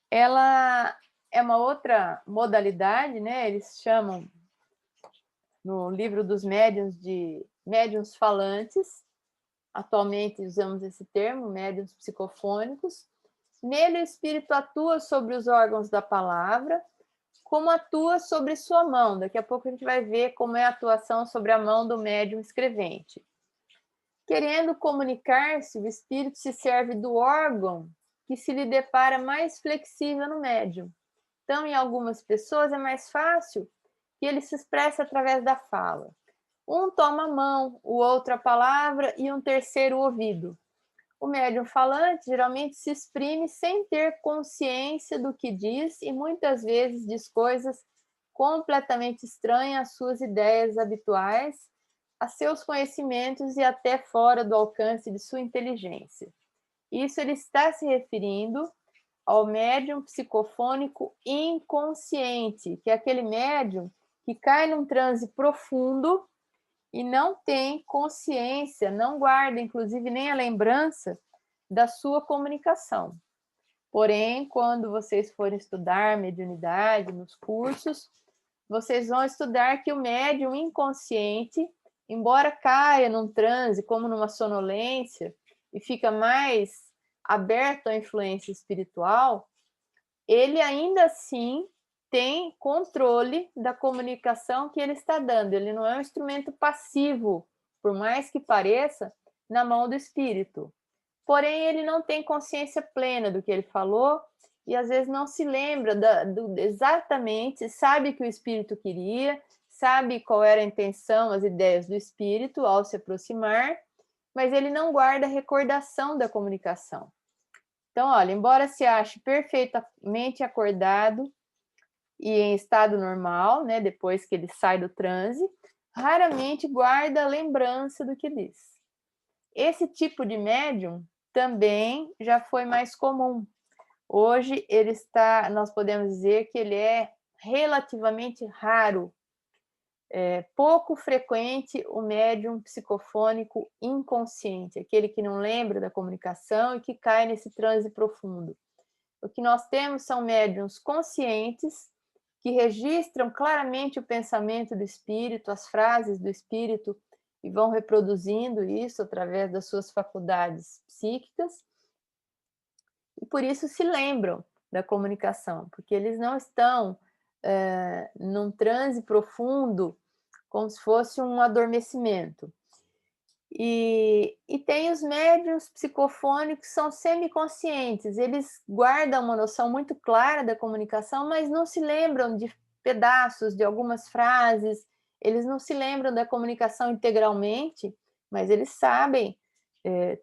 Ela é uma outra modalidade, né? Eles chamam no livro dos médiuns de médiuns falantes. Atualmente usamos esse termo, médiuns psicofônicos. Nele o espírito atua sobre os órgãos da palavra, como atua sobre sua mão. Daqui a pouco a gente vai ver como é a atuação sobre a mão do médium escrevente. Querendo comunicar-se, o espírito se serve do órgão que se lhe depara mais flexível no médium. Então, em algumas pessoas é mais fácil que ele se expresse através da fala. Um toma a mão, o outro a palavra e um terceiro o ouvido. O médium falante geralmente se exprime sem ter consciência do que diz e muitas vezes diz coisas completamente estranhas às suas ideias habituais, a seus conhecimentos e até fora do alcance de sua inteligência. Isso ele está se referindo ao médium psicofônico inconsciente, que é aquele médium que cai num transe profundo e não tem consciência, não guarda, inclusive, nem a lembrança da sua comunicação. Porém, quando vocês forem estudar mediunidade nos cursos, vocês vão estudar que o médium inconsciente, embora caia num transe, como numa sonolência, e fica mais aberto à influência espiritual, ele ainda assim tem controle da comunicação que ele está dando. Ele não é um instrumento passivo, por mais que pareça, na mão do espírito. Porém, ele não tem consciência plena do que ele falou e às vezes não se lembra exatamente, sabe que o espírito queria, sabe qual era a intenção, as ideias do espírito ao se aproximar, mas ele não guarda a recordação da comunicação. Então, olha, embora se ache perfeitamente acordado e em estado normal, né, depois que ele sai do transe, raramente guarda a lembrança do que diz. Esse tipo de médium também já foi mais comum. Hoje nós podemos dizer que ele é relativamente raro, pouco frequente o médium psicofônico inconsciente, aquele que não lembra da comunicação e que cai nesse transe profundo. O que nós temos são médiums conscientes que registram claramente o pensamento do espírito, as frases do espírito, e vão reproduzindo isso através das suas faculdades psíquicas, e por isso se lembram da comunicação, porque eles não estão num transe profundo, como se fosse um adormecimento. E tem os médiuns psicofônicos que são semiconscientes, eles guardam uma noção muito clara da comunicação, mas não se lembram de pedaços, de algumas frases, eles não se lembram da comunicação integralmente, mas eles sabem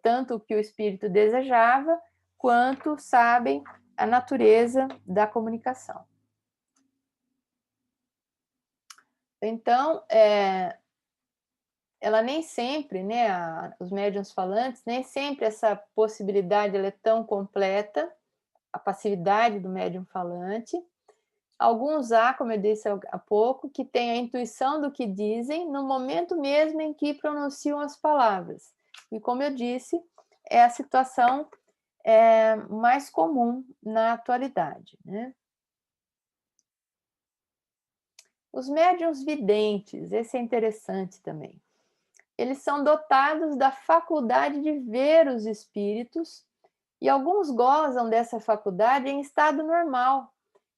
tanto o que o espírito desejava, quanto sabem a natureza da comunicação. Então, ela nem sempre, né, os médiuns falantes, nem sempre essa possibilidade ela é tão completa, a passividade do médium falante. Alguns há, como eu disse há pouco, que têm a intuição do que dizem no momento mesmo em que pronunciam as palavras. E como eu disse, é a situação mais comum na atualidade, né? Os médiuns videntes, esse é interessante também. Eles são dotados da faculdade de ver os espíritos e alguns gozam dessa faculdade em estado normal.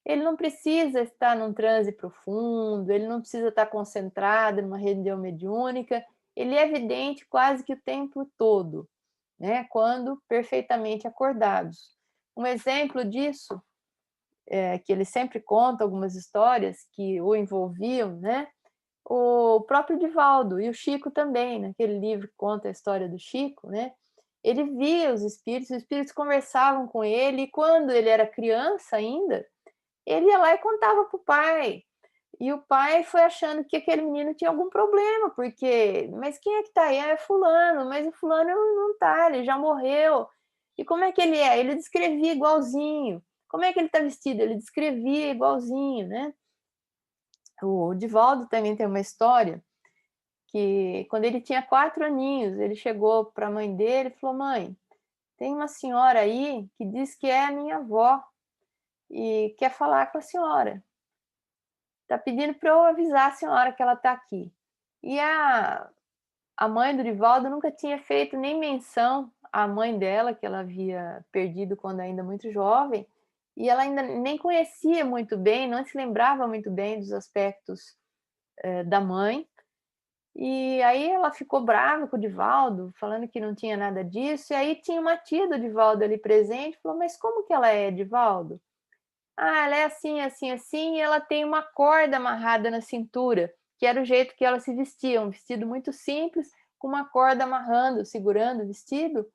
Ele não precisa estar num transe profundo, ele não precisa estar concentrado numa reunião mediúnica, ele é evidente quase que o tempo todo, né? Quando perfeitamente acordados. Um exemplo disso, que ele sempre conta algumas histórias que o envolviam, né? O próprio Divaldo e o Chico também, naquele livro que conta a história do Chico, né? Ele via os espíritos conversavam com ele, e quando ele era criança ainda, ele ia lá e contava para o pai. E o pai foi achando que aquele menino tinha algum problema, porque, mas quem é que está aí? Ah, é fulano, mas o fulano não está, ele já morreu. E como é que ele é? Ele descrevia igualzinho. Como é que ele está vestido? Ele descrevia igualzinho, né? O Divaldo também tem uma história que quando ele tinha 4 aninhos, ele chegou para a mãe dele e falou: mãe, tem uma senhora aí que diz que é a minha avó e quer falar com a senhora. Está pedindo para eu avisar a senhora que ela está aqui. E a mãe do Divaldo nunca tinha feito nem menção à mãe dela, que ela havia perdido quando ainda muito jovem, e ela ainda nem conhecia muito bem, não se lembrava muito bem dos aspectos da mãe. E aí ela ficou brava com o Divaldo, falando que não tinha nada disso. E aí tinha uma tia do Divaldo ali presente, falou: mas como que ela é, Divaldo? Ah, ela é assim, assim, assim, e ela tem uma corda amarrada na cintura, que era o jeito que ela se vestia, um vestido muito simples, com uma corda amarrando, segurando o vestido.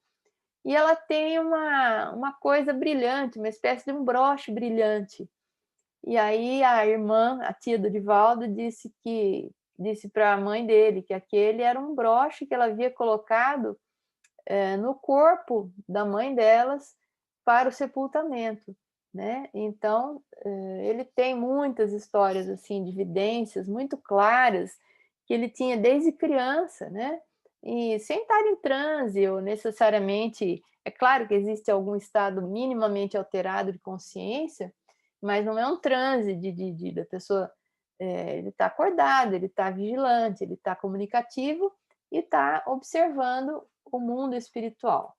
E ela tem uma coisa brilhante, uma espécie de um broche brilhante. E aí a irmã, a tia do Divaldo, disse para a mãe dele que aquele era um broche que ela havia colocado no corpo da mãe delas para o sepultamento, né? Então ele tem muitas histórias assim de evidências muito claras que ele tinha desde criança, né? E sem estar em transe ou necessariamente, é claro que existe algum estado minimamente alterado de consciência, mas não é um transe da pessoa. Ele está acordado, ele está vigilante, ele está comunicativo e está observando o mundo espiritual.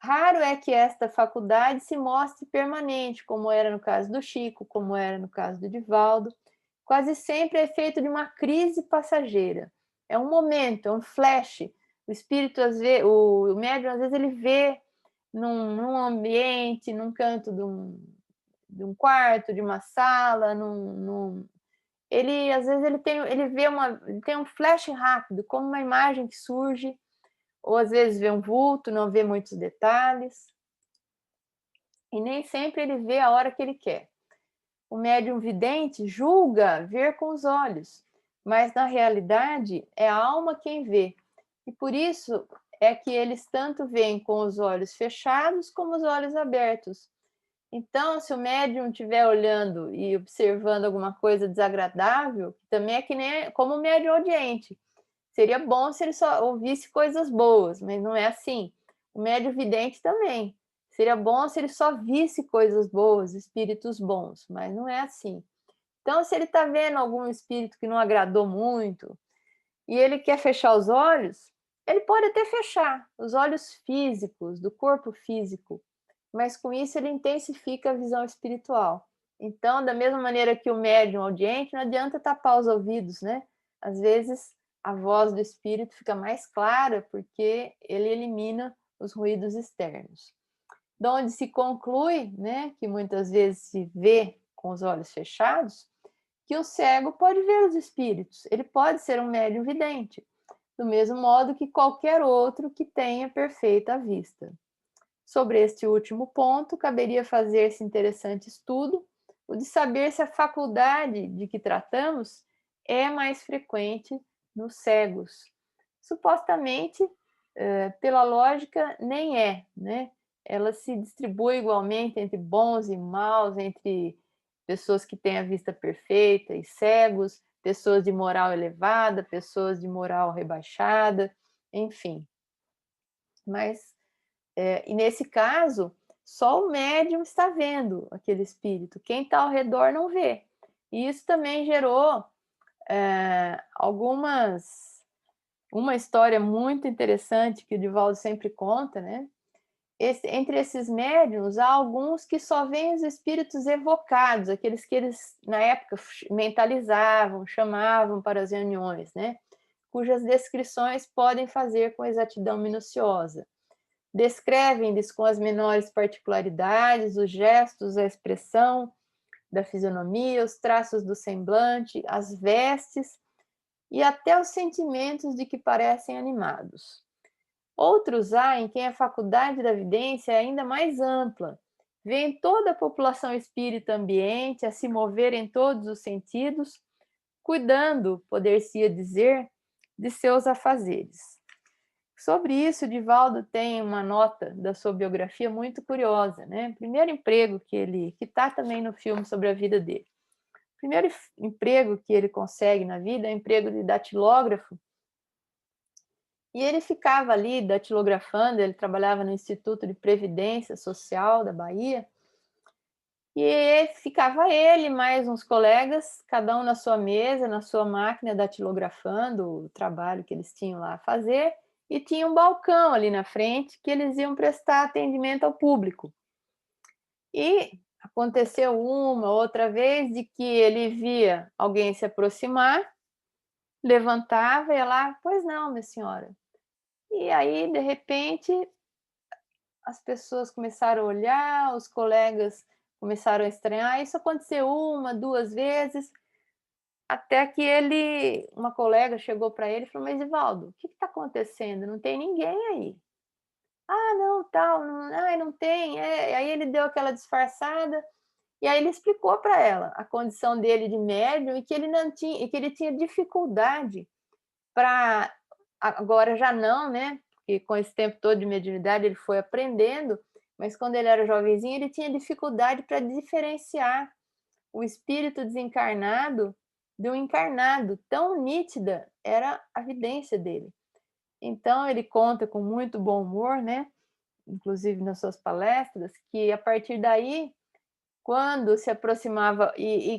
Raro é que esta faculdade se mostre permanente, como era no caso do Chico, como era no caso do Divaldo. Quase sempre é efeito de uma crise passageira. É um momento, é um flash. O espírito, às vezes, o médium, às vezes, ele vê num ambiente, num canto de um quarto, de uma sala, ele, às vezes, ele tem um flash rápido, como uma imagem que surge, ou às vezes vê um vulto, não vê muitos detalhes, e nem sempre ele vê a hora que ele quer. O médium vidente julga ver com os olhos, mas na realidade é a alma quem vê. E por isso é que eles tanto veem com os olhos fechados como os olhos abertos. Então, se o médium estiver olhando e observando alguma coisa desagradável, também é que nem como o médium audiente. Seria bom se ele só ouvisse coisas boas, mas não é assim. O médium vidente também. Seria bom se ele só visse coisas boas, espíritos bons, mas não é assim. Então, se ele está vendo algum espírito que não agradou muito e ele quer fechar os olhos, ele pode até fechar os olhos físicos, do corpo físico, mas com isso ele intensifica a visão espiritual. Então, da mesma maneira que o médium audiente, não adianta tapar os ouvidos, né? Às vezes a voz do espírito fica mais clara porque ele elimina os ruídos externos. De onde se conclui, né, que muitas vezes se vê com os olhos fechados, que o cego pode ver os espíritos, ele pode ser um médium vidente, do mesmo modo que qualquer outro que tenha perfeita vista. Sobre este último ponto, caberia fazer esse interessante estudo, o de saber se a faculdade de que tratamos é mais frequente nos cegos. Supostamente, pela lógica, nem é, né? Ela se distribui igualmente entre bons e maus, entre pessoas que têm a vista perfeita e cegos, pessoas de moral elevada, pessoas de moral rebaixada, enfim. Mas e nesse caso, só o médium está vendo aquele espírito, quem está ao redor não vê. E isso também gerou uma história muito interessante que o Divaldo sempre conta, né? Entre esses médiums, há alguns que só veem os espíritos evocados, aqueles que eles, na época, mentalizavam, chamavam para as reuniões, né? Cujas descrições podem fazer com exatidão minuciosa. Descrevem-lhes com as menores particularidades os gestos, a expressão da fisionomia, os traços do semblante, as vestes e até os sentimentos de que parecem animados. Outros há em quem a faculdade da vidência é ainda mais ampla, vêem toda a população espírita ambiente a se mover em todos os sentidos, cuidando, poder-se dizer, de seus afazeres. Sobre isso, Divaldo tem uma nota da sua biografia muito curiosa, né? Primeiro emprego que está também no filme sobre a vida dele. O primeiro emprego que ele consegue na vida é o emprego de datilógrafo. E ele ficava ali datilografando, ele trabalhava no Instituto de Previdência Social da Bahia. E ficava ele mais uns colegas, cada um na sua mesa, na sua máquina, datilografando o trabalho que eles tinham lá a fazer. E tinha um balcão ali na frente que eles iam prestar atendimento ao público. E aconteceu uma outra vez de que ele via alguém se aproximar, levantava e ia lá, pois não, minha senhora. E aí, de repente, as pessoas começaram a olhar, os colegas começaram a estranhar. Isso aconteceu uma, duas vezes, até que uma colega chegou para ele e falou: mas Ivaldo, o que está acontecendo? Não tem ninguém aí. Ah, não, tal, não tem. Aí ele deu aquela disfarçada e aí ele explicou para ela a condição dele de médium e que ele não tinha, e que ele tinha dificuldade para agora já não, né? Porque com esse tempo todo de mediunidade ele foi aprendendo, mas quando ele era jovenzinho ele tinha dificuldade para diferenciar o espírito desencarnado de um encarnado. Tão nítida era a vidência dele. Então ele conta com muito bom humor, né? Inclusive nas suas palestras, que a partir daí, quando se aproximava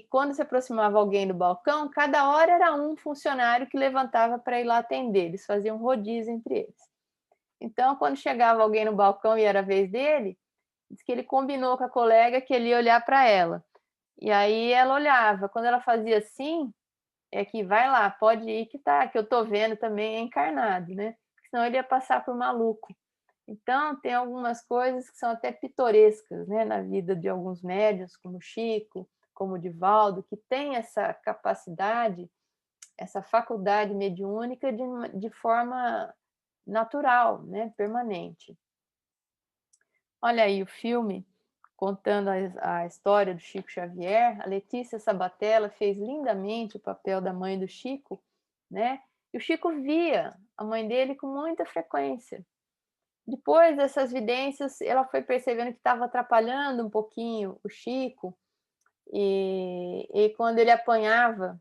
quando se aproximava alguém do balcão, cada hora era um funcionário que levantava para ir lá atender. Eles faziam rodízio entre eles. Então, quando chegava alguém no balcão e era a vez dele, diz que ele combinou com a colega que ele ia olhar para ela. E aí ela olhava, quando ela fazia assim, é que vai lá, pode ir que tá, que eu tô vendo também é encarnado, né? Senão ele ia passar por maluco. Então, tem algumas coisas que são até pitorescas, né, na vida de alguns médiuns, como o Chico, como o Divaldo, que tem essa capacidade, essa faculdade mediúnica de forma natural, né, permanente. Olha aí o filme contando a história do Chico Xavier. A Letícia Sabatella fez lindamente o papel da mãe do Chico, né? E o Chico via a mãe dele com muita frequência. Depois dessas vidências, ela foi percebendo que estava atrapalhando um pouquinho o Chico, e quando ele apanhava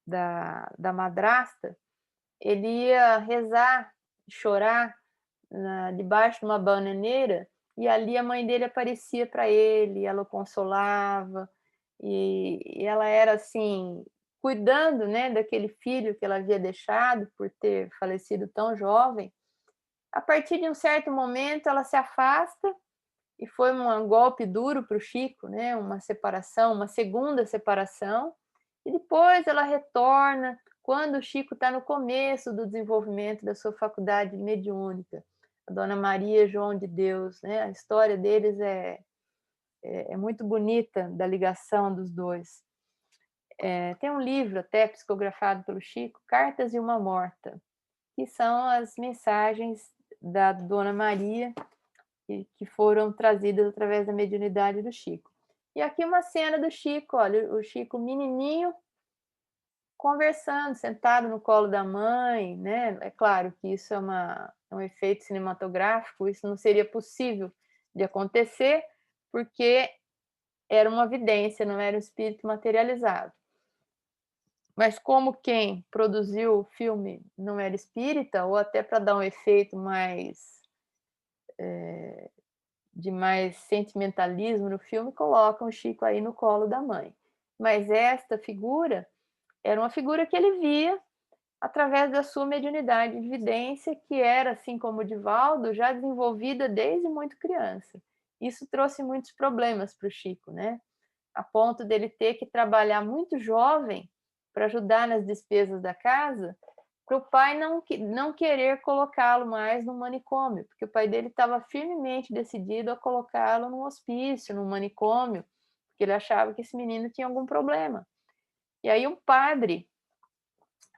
da madrasta, ele ia rezar, chorar debaixo de uma bananeira, e ali a mãe dele aparecia para ele, ela o consolava, e ela era assim, cuidando, né, daquele filho que ela havia deixado por ter falecido tão jovem. A partir de um certo momento, ela se afasta, e foi um golpe duro para o Chico, né, uma separação, uma segunda separação, e depois ela retorna, quando o Chico está no começo do desenvolvimento da sua faculdade mediúnica. A Dona Maria João de Deus, né? A história deles é muito bonita, da ligação dos dois. Tem um livro até psicografado pelo Chico, Cartas de uma Morta, que são as mensagens da Dona Maria que foram trazidas através da mediunidade do Chico. E aqui uma cena do Chico, olha, o Chico menininho, conversando, sentado no colo da mãe, né? É claro que isso é um efeito cinematográfico, isso não seria possível de acontecer, porque era uma vidência, não era um espírito materializado. Mas como quem produziu o filme não era espírita, ou até para dar um efeito de mais sentimentalismo no filme, colocam o Chico aí no colo da mãe. Mas esta figura era uma figura que ele via através da sua mediunidade de vidência, que era, assim como o Divaldo, já desenvolvida desde muito criança. Isso trouxe muitos problemas para o Chico, né? A ponto dele ter que trabalhar muito jovem para ajudar nas despesas da casa, para o pai não querer colocá-lo mais no manicômio, porque o pai dele estava firmemente decidido a colocá-lo num hospício, num manicômio, porque ele achava que esse menino tinha algum problema. E aí um padre,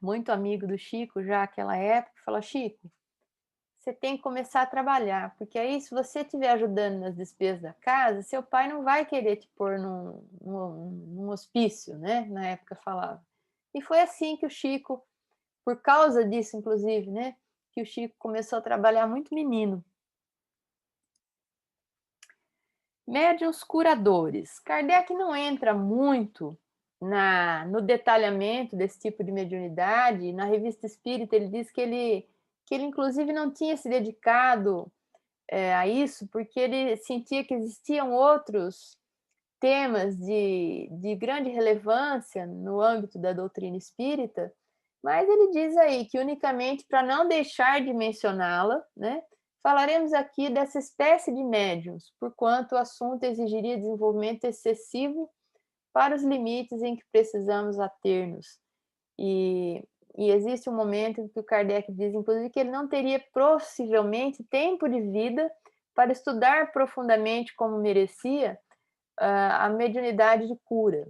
muito amigo do Chico já naquela época, falou: Chico, você tem que começar a trabalhar, porque aí se você estiver ajudando nas despesas da casa, seu pai não vai querer te pôr num hospício, né? Na época falava. E foi assim que o Chico, por causa disso, inclusive, né? Que o Chico começou a trabalhar muito menino. Médiuns curadores. Kardec não entra muito no detalhamento desse tipo de mediunidade. Na Revista Espírita, ele diz que ele inclusive não tinha se dedicado a isso, porque ele sentia que existiam outros temas de grande relevância no âmbito da doutrina espírita, mas ele diz aí que unicamente para não deixar de mencioná-la, né, falaremos aqui dessa espécie de médiums, porquanto o assunto exigiria desenvolvimento excessivo para os limites em que precisamos ater-nos. E existe um momento em que o Kardec diz, inclusive, que ele não teria possivelmente tempo de vida para estudar profundamente como merecia a mediunidade de cura.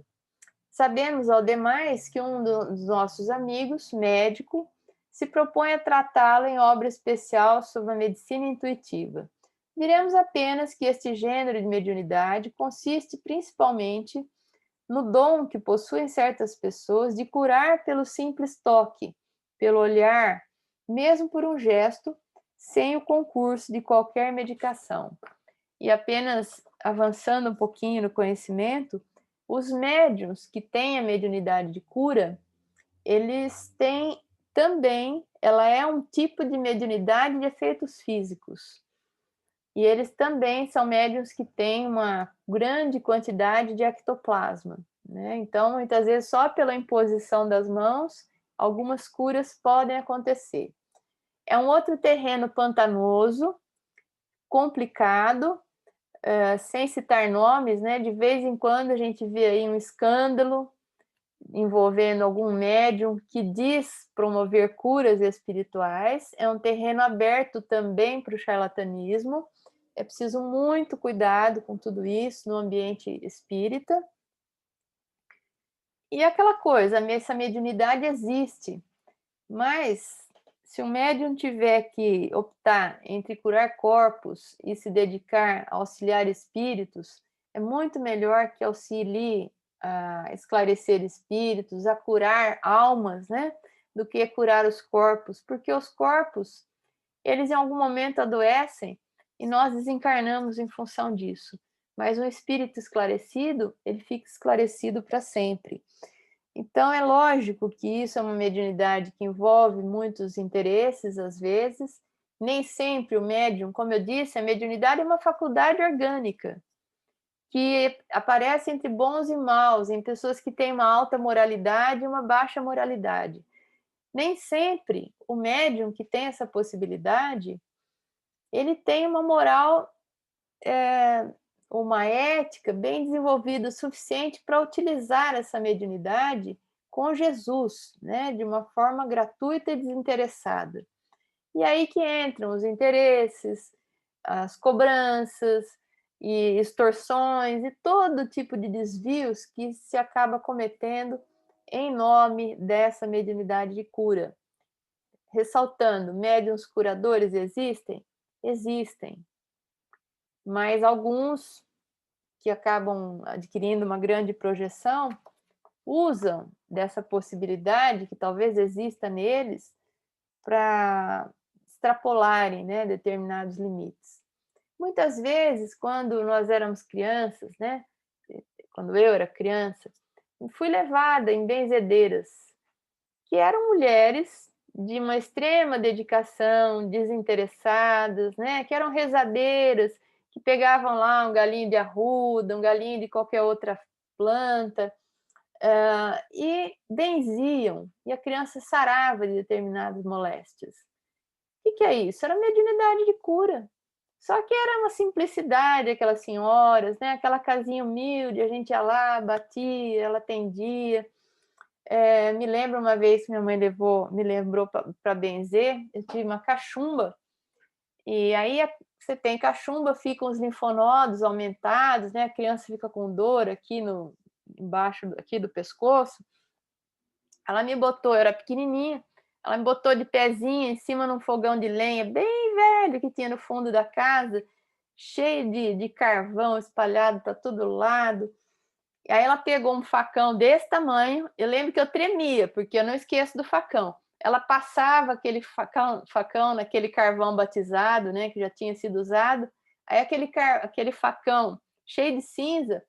Sabemos, ao demais, que um dos nossos amigos, médico, se propõe a tratá-la em obra especial sobre a medicina intuitiva. Diremos apenas que este gênero de mediunidade consiste principalmente no dom que possuem certas pessoas de curar pelo simples toque, pelo olhar, mesmo por um gesto, sem o concurso de qualquer medicação. E apenas avançando um pouquinho no conhecimento, os médiuns que têm a mediunidade de cura, eles têm também, ela é um tipo de mediunidade de efeitos físicos. E eles também são médiuns que têm uma grande quantidade de ectoplasma, né? Então, muitas vezes, só pela imposição das mãos, algumas curas podem acontecer. É um outro terreno pantanoso, complicado, sem citar nomes, né? De vez em quando a gente vê aí um escândalo envolvendo algum médium que diz promover curas espirituais. É um terreno aberto também para o charlatanismo. É preciso muito cuidado com tudo isso no ambiente espírita. E aquela coisa, essa mediunidade existe, mas se o médium tiver que optar entre curar corpos e se dedicar a auxiliar espíritos, é muito melhor que auxilie a esclarecer espíritos, a curar almas, né? Do que curar os corpos, porque os corpos, eles em algum momento adoecem e nós desencarnamos em função disso. Mas um espírito esclarecido, ele fica esclarecido para sempre. Então, é lógico que isso é uma mediunidade que envolve muitos interesses, às vezes. Nem sempre o médium, como eu disse, a mediunidade é uma faculdade orgânica, que aparece entre bons e maus, em pessoas que têm uma alta moralidade e uma baixa moralidade. Nem sempre o médium que tem essa possibilidade, ele tem uma moral, uma ética bem desenvolvida o suficiente para utilizar essa mediunidade com Jesus, né, de uma forma gratuita e desinteressada. E aí que entram os interesses, as cobranças e extorsões e todo tipo de desvios que se acaba cometendo em nome dessa mediunidade de cura. Ressaltando, médiuns curadores existem? Existem, mas alguns que acabam adquirindo uma grande projeção usam dessa possibilidade que talvez exista neles para extrapolarem, né, determinados limites. Muitas vezes, quando nós éramos crianças, né, quando eu era criança, fui levada em benzedeiras, que eram mulheres de uma extrema dedicação, desinteressadas, né, que eram rezadeiras, que pegavam lá um galinho de arruda, um galinho de qualquer outra planta, e benziam, e a criança sarava de determinadas moléstias. O que é isso? Era mediunidade de cura. Só que era uma simplicidade, aquelas senhoras, né? Aquela casinha humilde, a gente ia lá, batia, ela atendia. Me lembro uma vez que minha mãe me lembrou para benzer, eu tive uma cachumba, e aí você tem cachumba, ficam os linfonodos aumentados, né? A criança fica com dor aqui embaixo aqui do pescoço. Ela me botou, eu era pequenininha, ela me botou de pezinho em cima num fogão de lenha bem velho que tinha no fundo da casa, cheio de carvão espalhado para todo lado. E aí ela pegou um facão desse tamanho, eu lembro que eu tremia, porque eu não esqueço do facão. Ela passava aquele facão naquele carvão batizado, né, que já tinha sido usado, aí aquele facão cheio de cinza,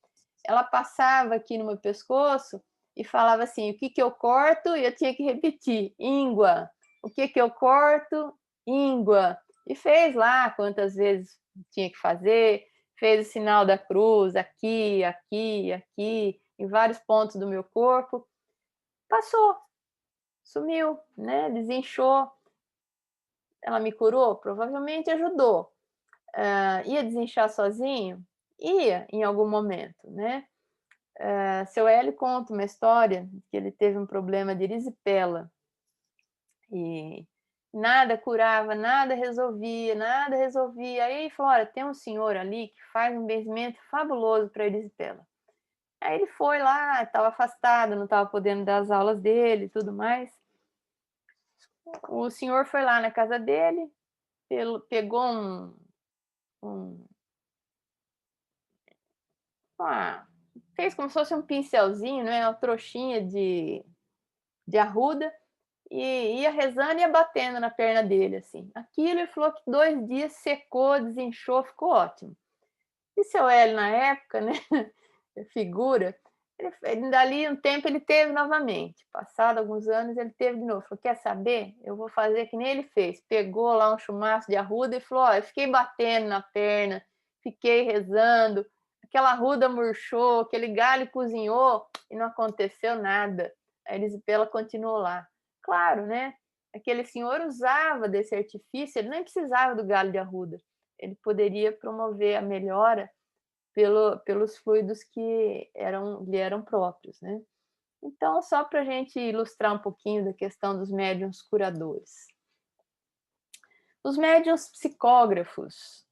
ela passava aqui no meu pescoço e falava assim, o que eu corto? E eu tinha que repetir, íngua. O que eu corto? Íngua. E fez lá quantas vezes tinha que fazer, fez o sinal da cruz aqui, aqui, aqui, em vários pontos do meu corpo. Passou, sumiu, né? Desinchou. Ela me curou? Provavelmente ajudou. Ia desinchar sozinho? Ia, em algum momento, né? Seu Hélio conta uma história que ele teve um problema de erisipela e nada curava, nada resolvia, nada resolvia. Aí ele falou, olha, tem um senhor ali que faz um benzimento fabuloso para erisipela. Aí ele foi lá, estava afastado, não estava podendo dar as aulas dele e tudo mais. O senhor foi lá na casa dele, pegou fez como se fosse um pincelzinho, né, uma trouxinha de arruda, e ia rezando e ia batendo na perna dele, assim. Aquilo, ele falou que 2 dias secou, desinchou, ficou ótimo. E seu Hélio, na época, né, figura, dali um tempo ele teve novamente. Passado alguns anos, ele teve de novo. Falou, quer saber? Eu vou fazer que nem ele fez. Pegou lá um chumaço de arruda e falou, ó, eu fiquei batendo na perna, fiquei rezando, aquela arruda murchou, aquele galho cozinhou e não aconteceu nada. A erisipela continuou lá. Claro, né? aquele senhor usava desse artifício, ele nem precisava do galho de arruda, ele poderia promover a melhora pelos fluidos que lhe eram próprios, né? Então, só para a gente ilustrar um pouquinho da questão dos médiuns curadores. Os médiuns psicógrafos,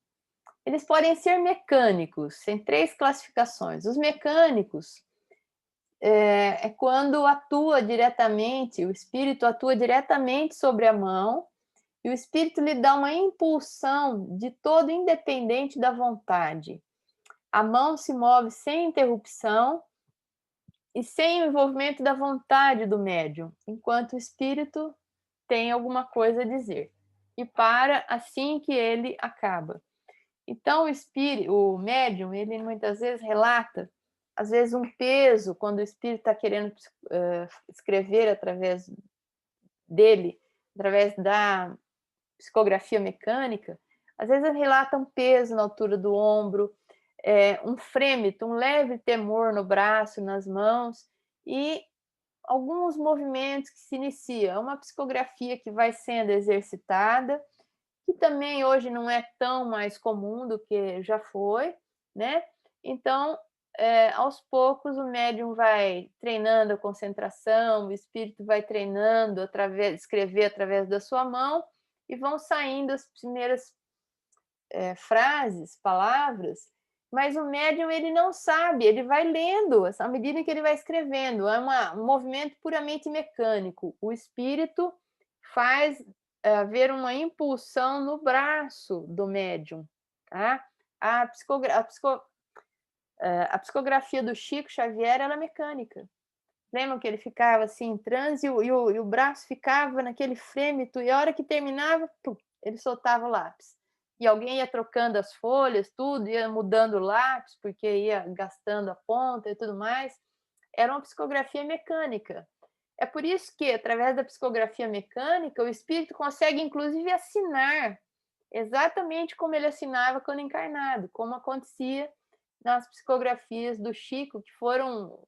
eles podem ser mecânicos, tem 3 classificações. Os mecânicos é quando atua diretamente, o espírito atua diretamente sobre a mão, e o espírito lhe dá uma impulsão de todo independente da vontade. A mão se move sem interrupção e sem o envolvimento da vontade do médium, enquanto o espírito tem alguma coisa a dizer. E para assim que ele acaba. Então, o médium, ele muitas vezes relata, às vezes, um peso, quando o espírito está querendo escrever através dele, através da psicografia mecânica, às vezes ele relata um peso na altura do ombro, um frêmito, um leve tremor no braço, nas mãos, e alguns movimentos que se iniciam. É uma psicografia que vai sendo exercitada, que também hoje não é tão mais comum do que já foi, né? Então, aos poucos, o médium vai treinando a concentração, o espírito vai treinando escrever através da sua mão, e vão saindo as primeiras frases, palavras, mas o médium ele não sabe, ele vai lendo à medida que ele vai escrevendo, é um movimento puramente mecânico. O espírito faz haver uma impulsão no braço do médium, tá? A psicografia do Chico Xavier era mecânica. Lembram que ele ficava assim em transe e o braço ficava naquele frêmito, e a hora que terminava, pum, ele soltava o lápis. E alguém ia trocando as folhas, tudo, ia mudando o lápis, porque ia gastando a ponta e tudo mais. Era uma psicografia mecânica. É por isso que, através da psicografia mecânica, o espírito consegue, inclusive, assinar exatamente como ele assinava quando encarnado, como acontecia nas psicografias do Chico, que foram,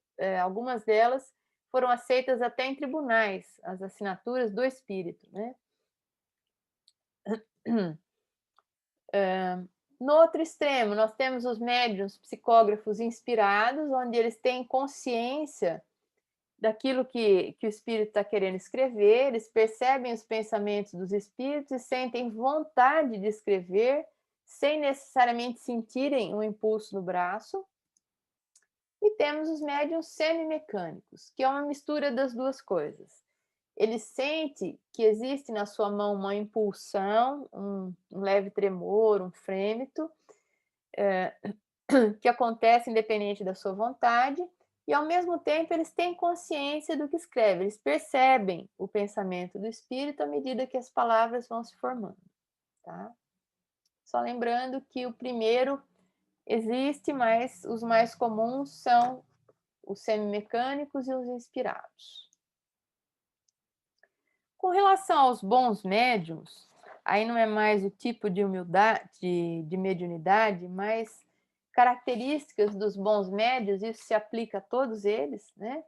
algumas delas, foram aceitas até em tribunais, as assinaturas do espírito, né? No outro extremo, nós temos os médiuns psicógrafos inspirados, onde eles têm consciência daquilo que o espírito está querendo escrever, eles percebem os pensamentos dos espíritos e sentem vontade de escrever, sem necessariamente sentirem um impulso no braço. E temos os médiuns semimecânicos, que é uma mistura das duas coisas. Ele sente que existe na sua mão uma impulsão, um leve tremor, um frêmito, que acontece independente da sua vontade, e ao mesmo tempo eles têm consciência do que escrevem, eles percebem o pensamento do espírito à medida que as palavras vão se formando, tá? Só lembrando que o primeiro existe, mas os mais comuns são os semimecânicos e os inspirados. Com relação aos bons médiums, aí não é mais o tipo de humildade, de mediunidade, mas características dos bons médios, isso se aplica a todos eles, né?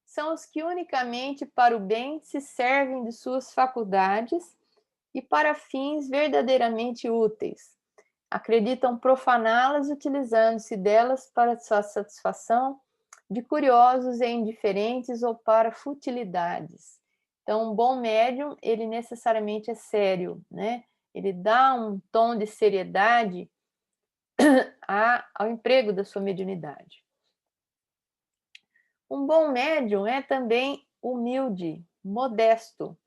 São os que unicamente para o bem se servem de suas faculdades e para fins verdadeiramente úteis. Acreditam profaná-las utilizando-se delas para sua satisfação de curiosos e indiferentes ou para futilidades. Então, um bom médium, ele necessariamente é sério, né? Ele dá um tom de seriedade ao emprego da sua mediunidade. Um bom médium é também humilde, modesto.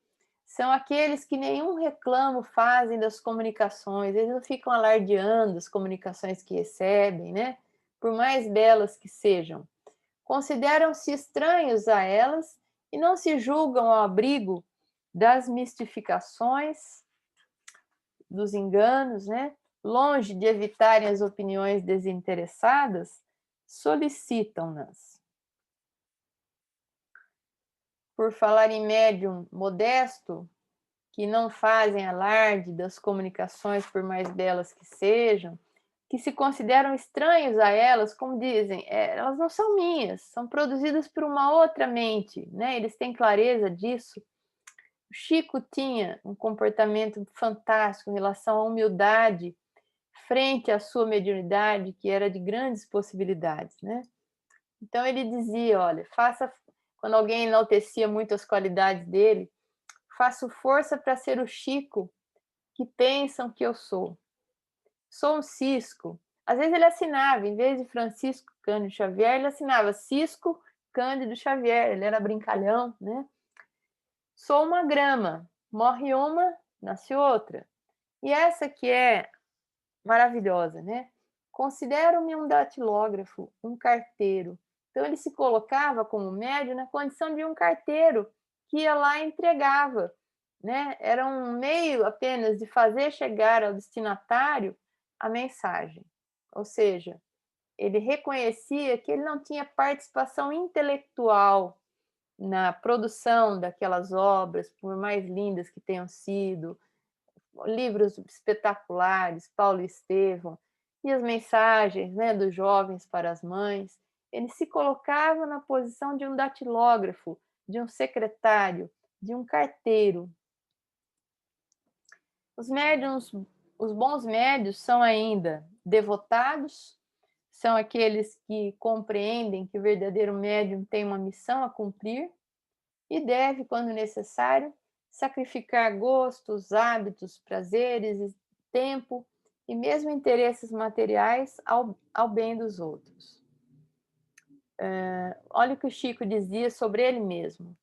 São aqueles que nenhum reclamo fazem das comunicações, eles não ficam alardeando as comunicações que recebem, né? Por mais belas que sejam. Consideram-se estranhos a elas e não se julgam ao abrigo das mistificações, dos enganos, né? Longe de evitarem as opiniões desinteressadas, solicitam-nas. Por falar em médium modesto, que não fazem alarde das comunicações, por mais belas que sejam, que se consideram estranhos a elas, como dizem, elas não são minhas, são produzidas por uma outra mente, né? Eles têm clareza disso. O Chico tinha um comportamento fantástico em relação à humildade frente à sua mediunidade, que era de grandes possibilidades, né? Então ele dizia, olha, quando alguém enaltecia muito as qualidades dele, faço força para ser o Chico que pensam que eu sou. Sou um Cisco. Às vezes ele assinava, em vez de Francisco Cândido Xavier, ele assinava Cisco Cândido Xavier, ele era brincalhão, né? Sou uma grama, morre uma, nasce outra. E essa que é maravilhosa, né? Considero-me um datilógrafo, um carteiro. Então ele se colocava como médium na condição de um carteiro que ia lá e entregava, né? Era um meio apenas de fazer chegar ao destinatário a mensagem. Ou seja, ele reconhecia que ele não tinha participação intelectual na produção daquelas obras, por mais lindas que tenham sido, livros espetaculares, Paulo e Estevão, e as mensagens, né, dos jovens para as mães. Ele se colocava na posição de um datilógrafo, de um secretário, de um carteiro. Os médiuns, os bons médios são ainda devotados, são aqueles que compreendem que o verdadeiro médium tem uma missão a cumprir e deve, quando necessário, sacrificar gostos, hábitos, prazeres, tempo e mesmo interesses materiais ao bem dos outros. Olha o que o Chico dizia sobre ele mesmo.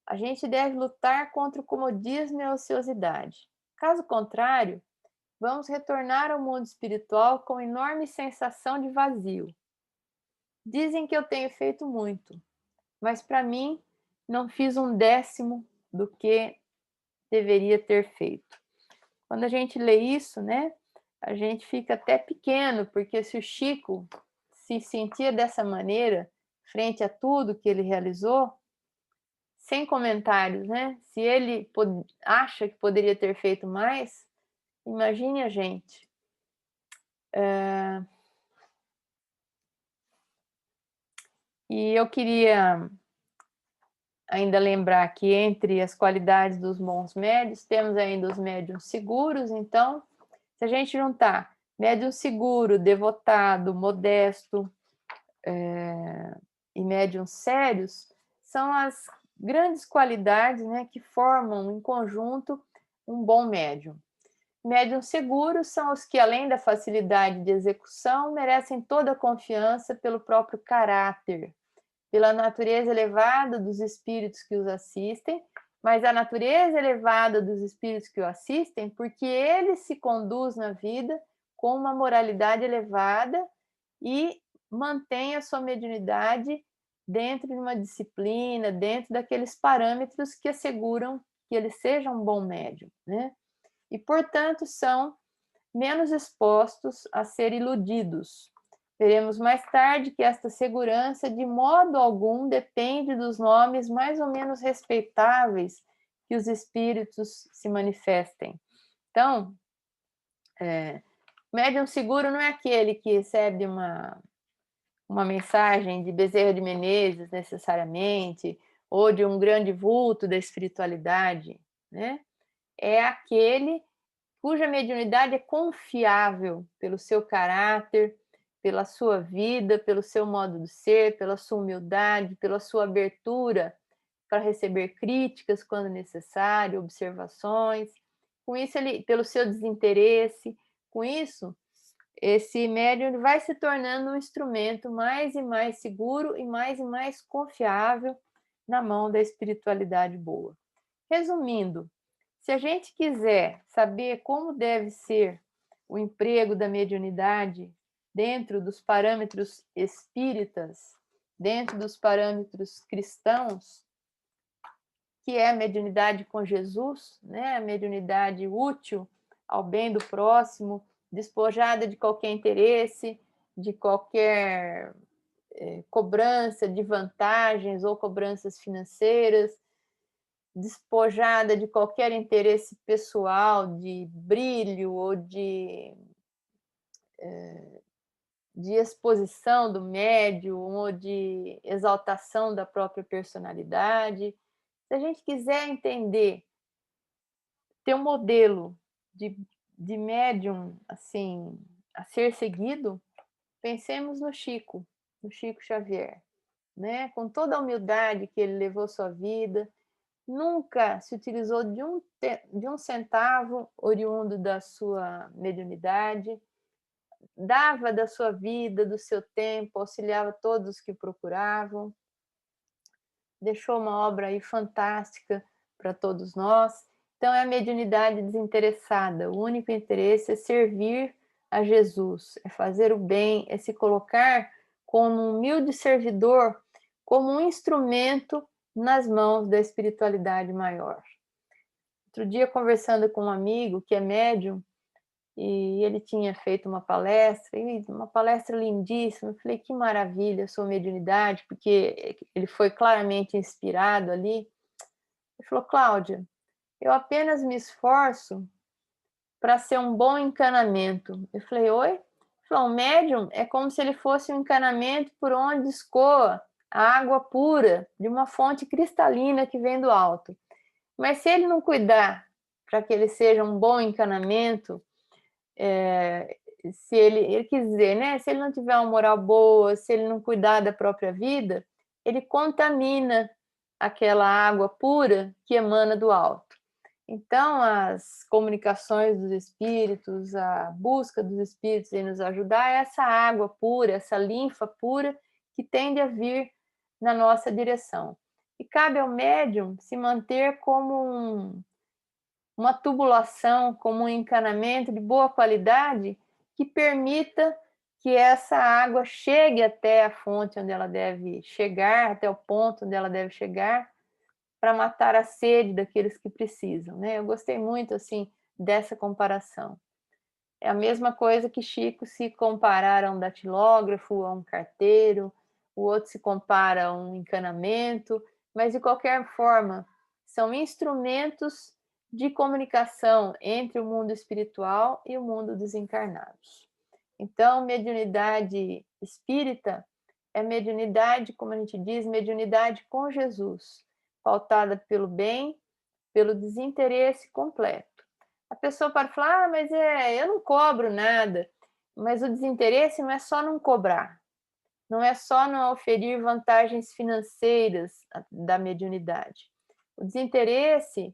A gente deve lutar contra o comodismo e a ociosidade. Caso contrário, vamos retornar ao mundo espiritual com enorme sensação de vazio. Dizem que eu tenho feito muito, mas para mim não fiz um décimo do que deveria ter feito. Quando a gente lê isso, né, a gente fica até pequeno, porque se o Chico se sentia dessa maneira, frente a tudo que ele realizou, sem comentários, né? Se ele acha que poderia ter feito mais, imagine a gente. E eu queria ainda lembrar que entre as qualidades dos bons médios, temos ainda os médiums seguros. Então, se a gente juntar médium seguro, devotado, modesto e médiums sérios, são as grandes qualidades, né, que formam em conjunto um bom médium. Médiums seguros são os que, além da facilidade de execução, merecem toda a confiança pelo próprio caráter, pela natureza elevada dos espíritos que os assistem, mas a natureza elevada dos espíritos que o assistem, porque ele se conduz na vida com uma moralidade elevada e mantém a sua mediunidade dentro de uma disciplina, dentro daqueles parâmetros que asseguram que ele seja um bom médium, né? E, portanto, são menos expostos a ser iludidos. Veremos mais tarde que esta segurança, de modo algum, depende dos nomes mais ou menos respeitáveis que os espíritos se manifestem. Então, médium seguro não é aquele que recebe uma mensagem de Bezerra de Menezes, necessariamente, ou de um grande vulto da espiritualidade, né? É aquele cuja mediunidade é confiável pelo seu caráter, pela sua vida, pelo seu modo de ser, pela sua humildade, pela sua abertura para receber críticas quando necessário, observações. Com isso, pelo seu desinteresse, com isso, esse médium vai se tornando um instrumento mais e mais seguro e mais confiável na mão da espiritualidade boa. Resumindo, se a gente quiser saber como deve ser o emprego da mediunidade dentro dos parâmetros espíritas, dentro dos parâmetros cristãos, que é a mediunidade com Jesus, né? A mediunidade útil ao bem do próximo, despojada de qualquer interesse, de qualquer cobrança de vantagens ou cobranças financeiras, despojada de qualquer interesse pessoal, de brilho ou de exposição do médium ou de exaltação da própria personalidade. Se a gente quiser entender, ter um modelo de, de médium, assim, a ser seguido, pensemos no Chico Xavier, né? Com toda a humildade que ele levou sua vida, nunca se utilizou de um centavo oriundo da sua mediunidade, dava da sua vida, do seu tempo, auxiliava todos que procuravam, deixou uma obra aí fantástica para todos nós. Então é a mediunidade desinteressada, o único interesse é servir a Jesus, é fazer o bem, é se colocar como um humilde servidor, como um instrumento nas mãos da espiritualidade maior. Outro dia, conversando com um amigo que é médium, e ele tinha feito uma palestra lindíssima. Eu falei, que maravilha a sua mediunidade, porque ele foi claramente inspirado ali. Ele falou, Cláudia, eu apenas me esforço para ser um bom encanamento. Eu falei, oi? Ele falou, o médium é como se ele fosse um encanamento por onde escoa a água pura de uma fonte cristalina que vem do alto. Mas se ele não cuidar para que ele seja um bom encanamento, se ele quis dizer, né? Se ele não tiver uma moral boa, se ele não cuidar da própria vida, ele contamina aquela água pura que emana do alto. Então, as comunicações dos espíritos, a busca dos espíritos em nos ajudar é essa água pura, essa linfa pura que tende a vir na nossa direção. E cabe ao médium se manter como uma tubulação, como um encanamento de boa qualidade que permita que essa água chegue até a fonte onde ela deve chegar, até o ponto onde ela deve chegar, para matar a sede daqueles que precisam, né? Eu gostei muito assim dessa comparação. É a mesma coisa que Chico se comparar a um datilógrafo, a um carteiro, o outro se compara a um encanamento, mas de qualquer forma, são instrumentos de comunicação entre o mundo espiritual e o mundo dos encarnados. Então, mediunidade espírita é mediunidade, como a gente diz, mediunidade com Jesus, pautada pelo bem, pelo desinteresse completo. A pessoa pode falar, mas eu não cobro nada. Mas o desinteresse não é só não cobrar, não é só não oferir vantagens financeiras da mediunidade. O desinteresse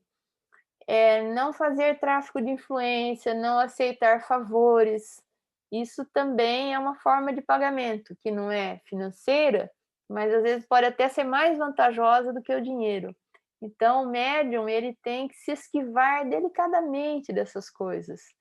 é não fazer tráfico de influência, não aceitar favores. Isso também é uma forma de pagamento, que não é financeira, mas às vezes pode até ser mais vantajosa do que o dinheiro. Então, o médium ele tem que se esquivar delicadamente dessas coisas.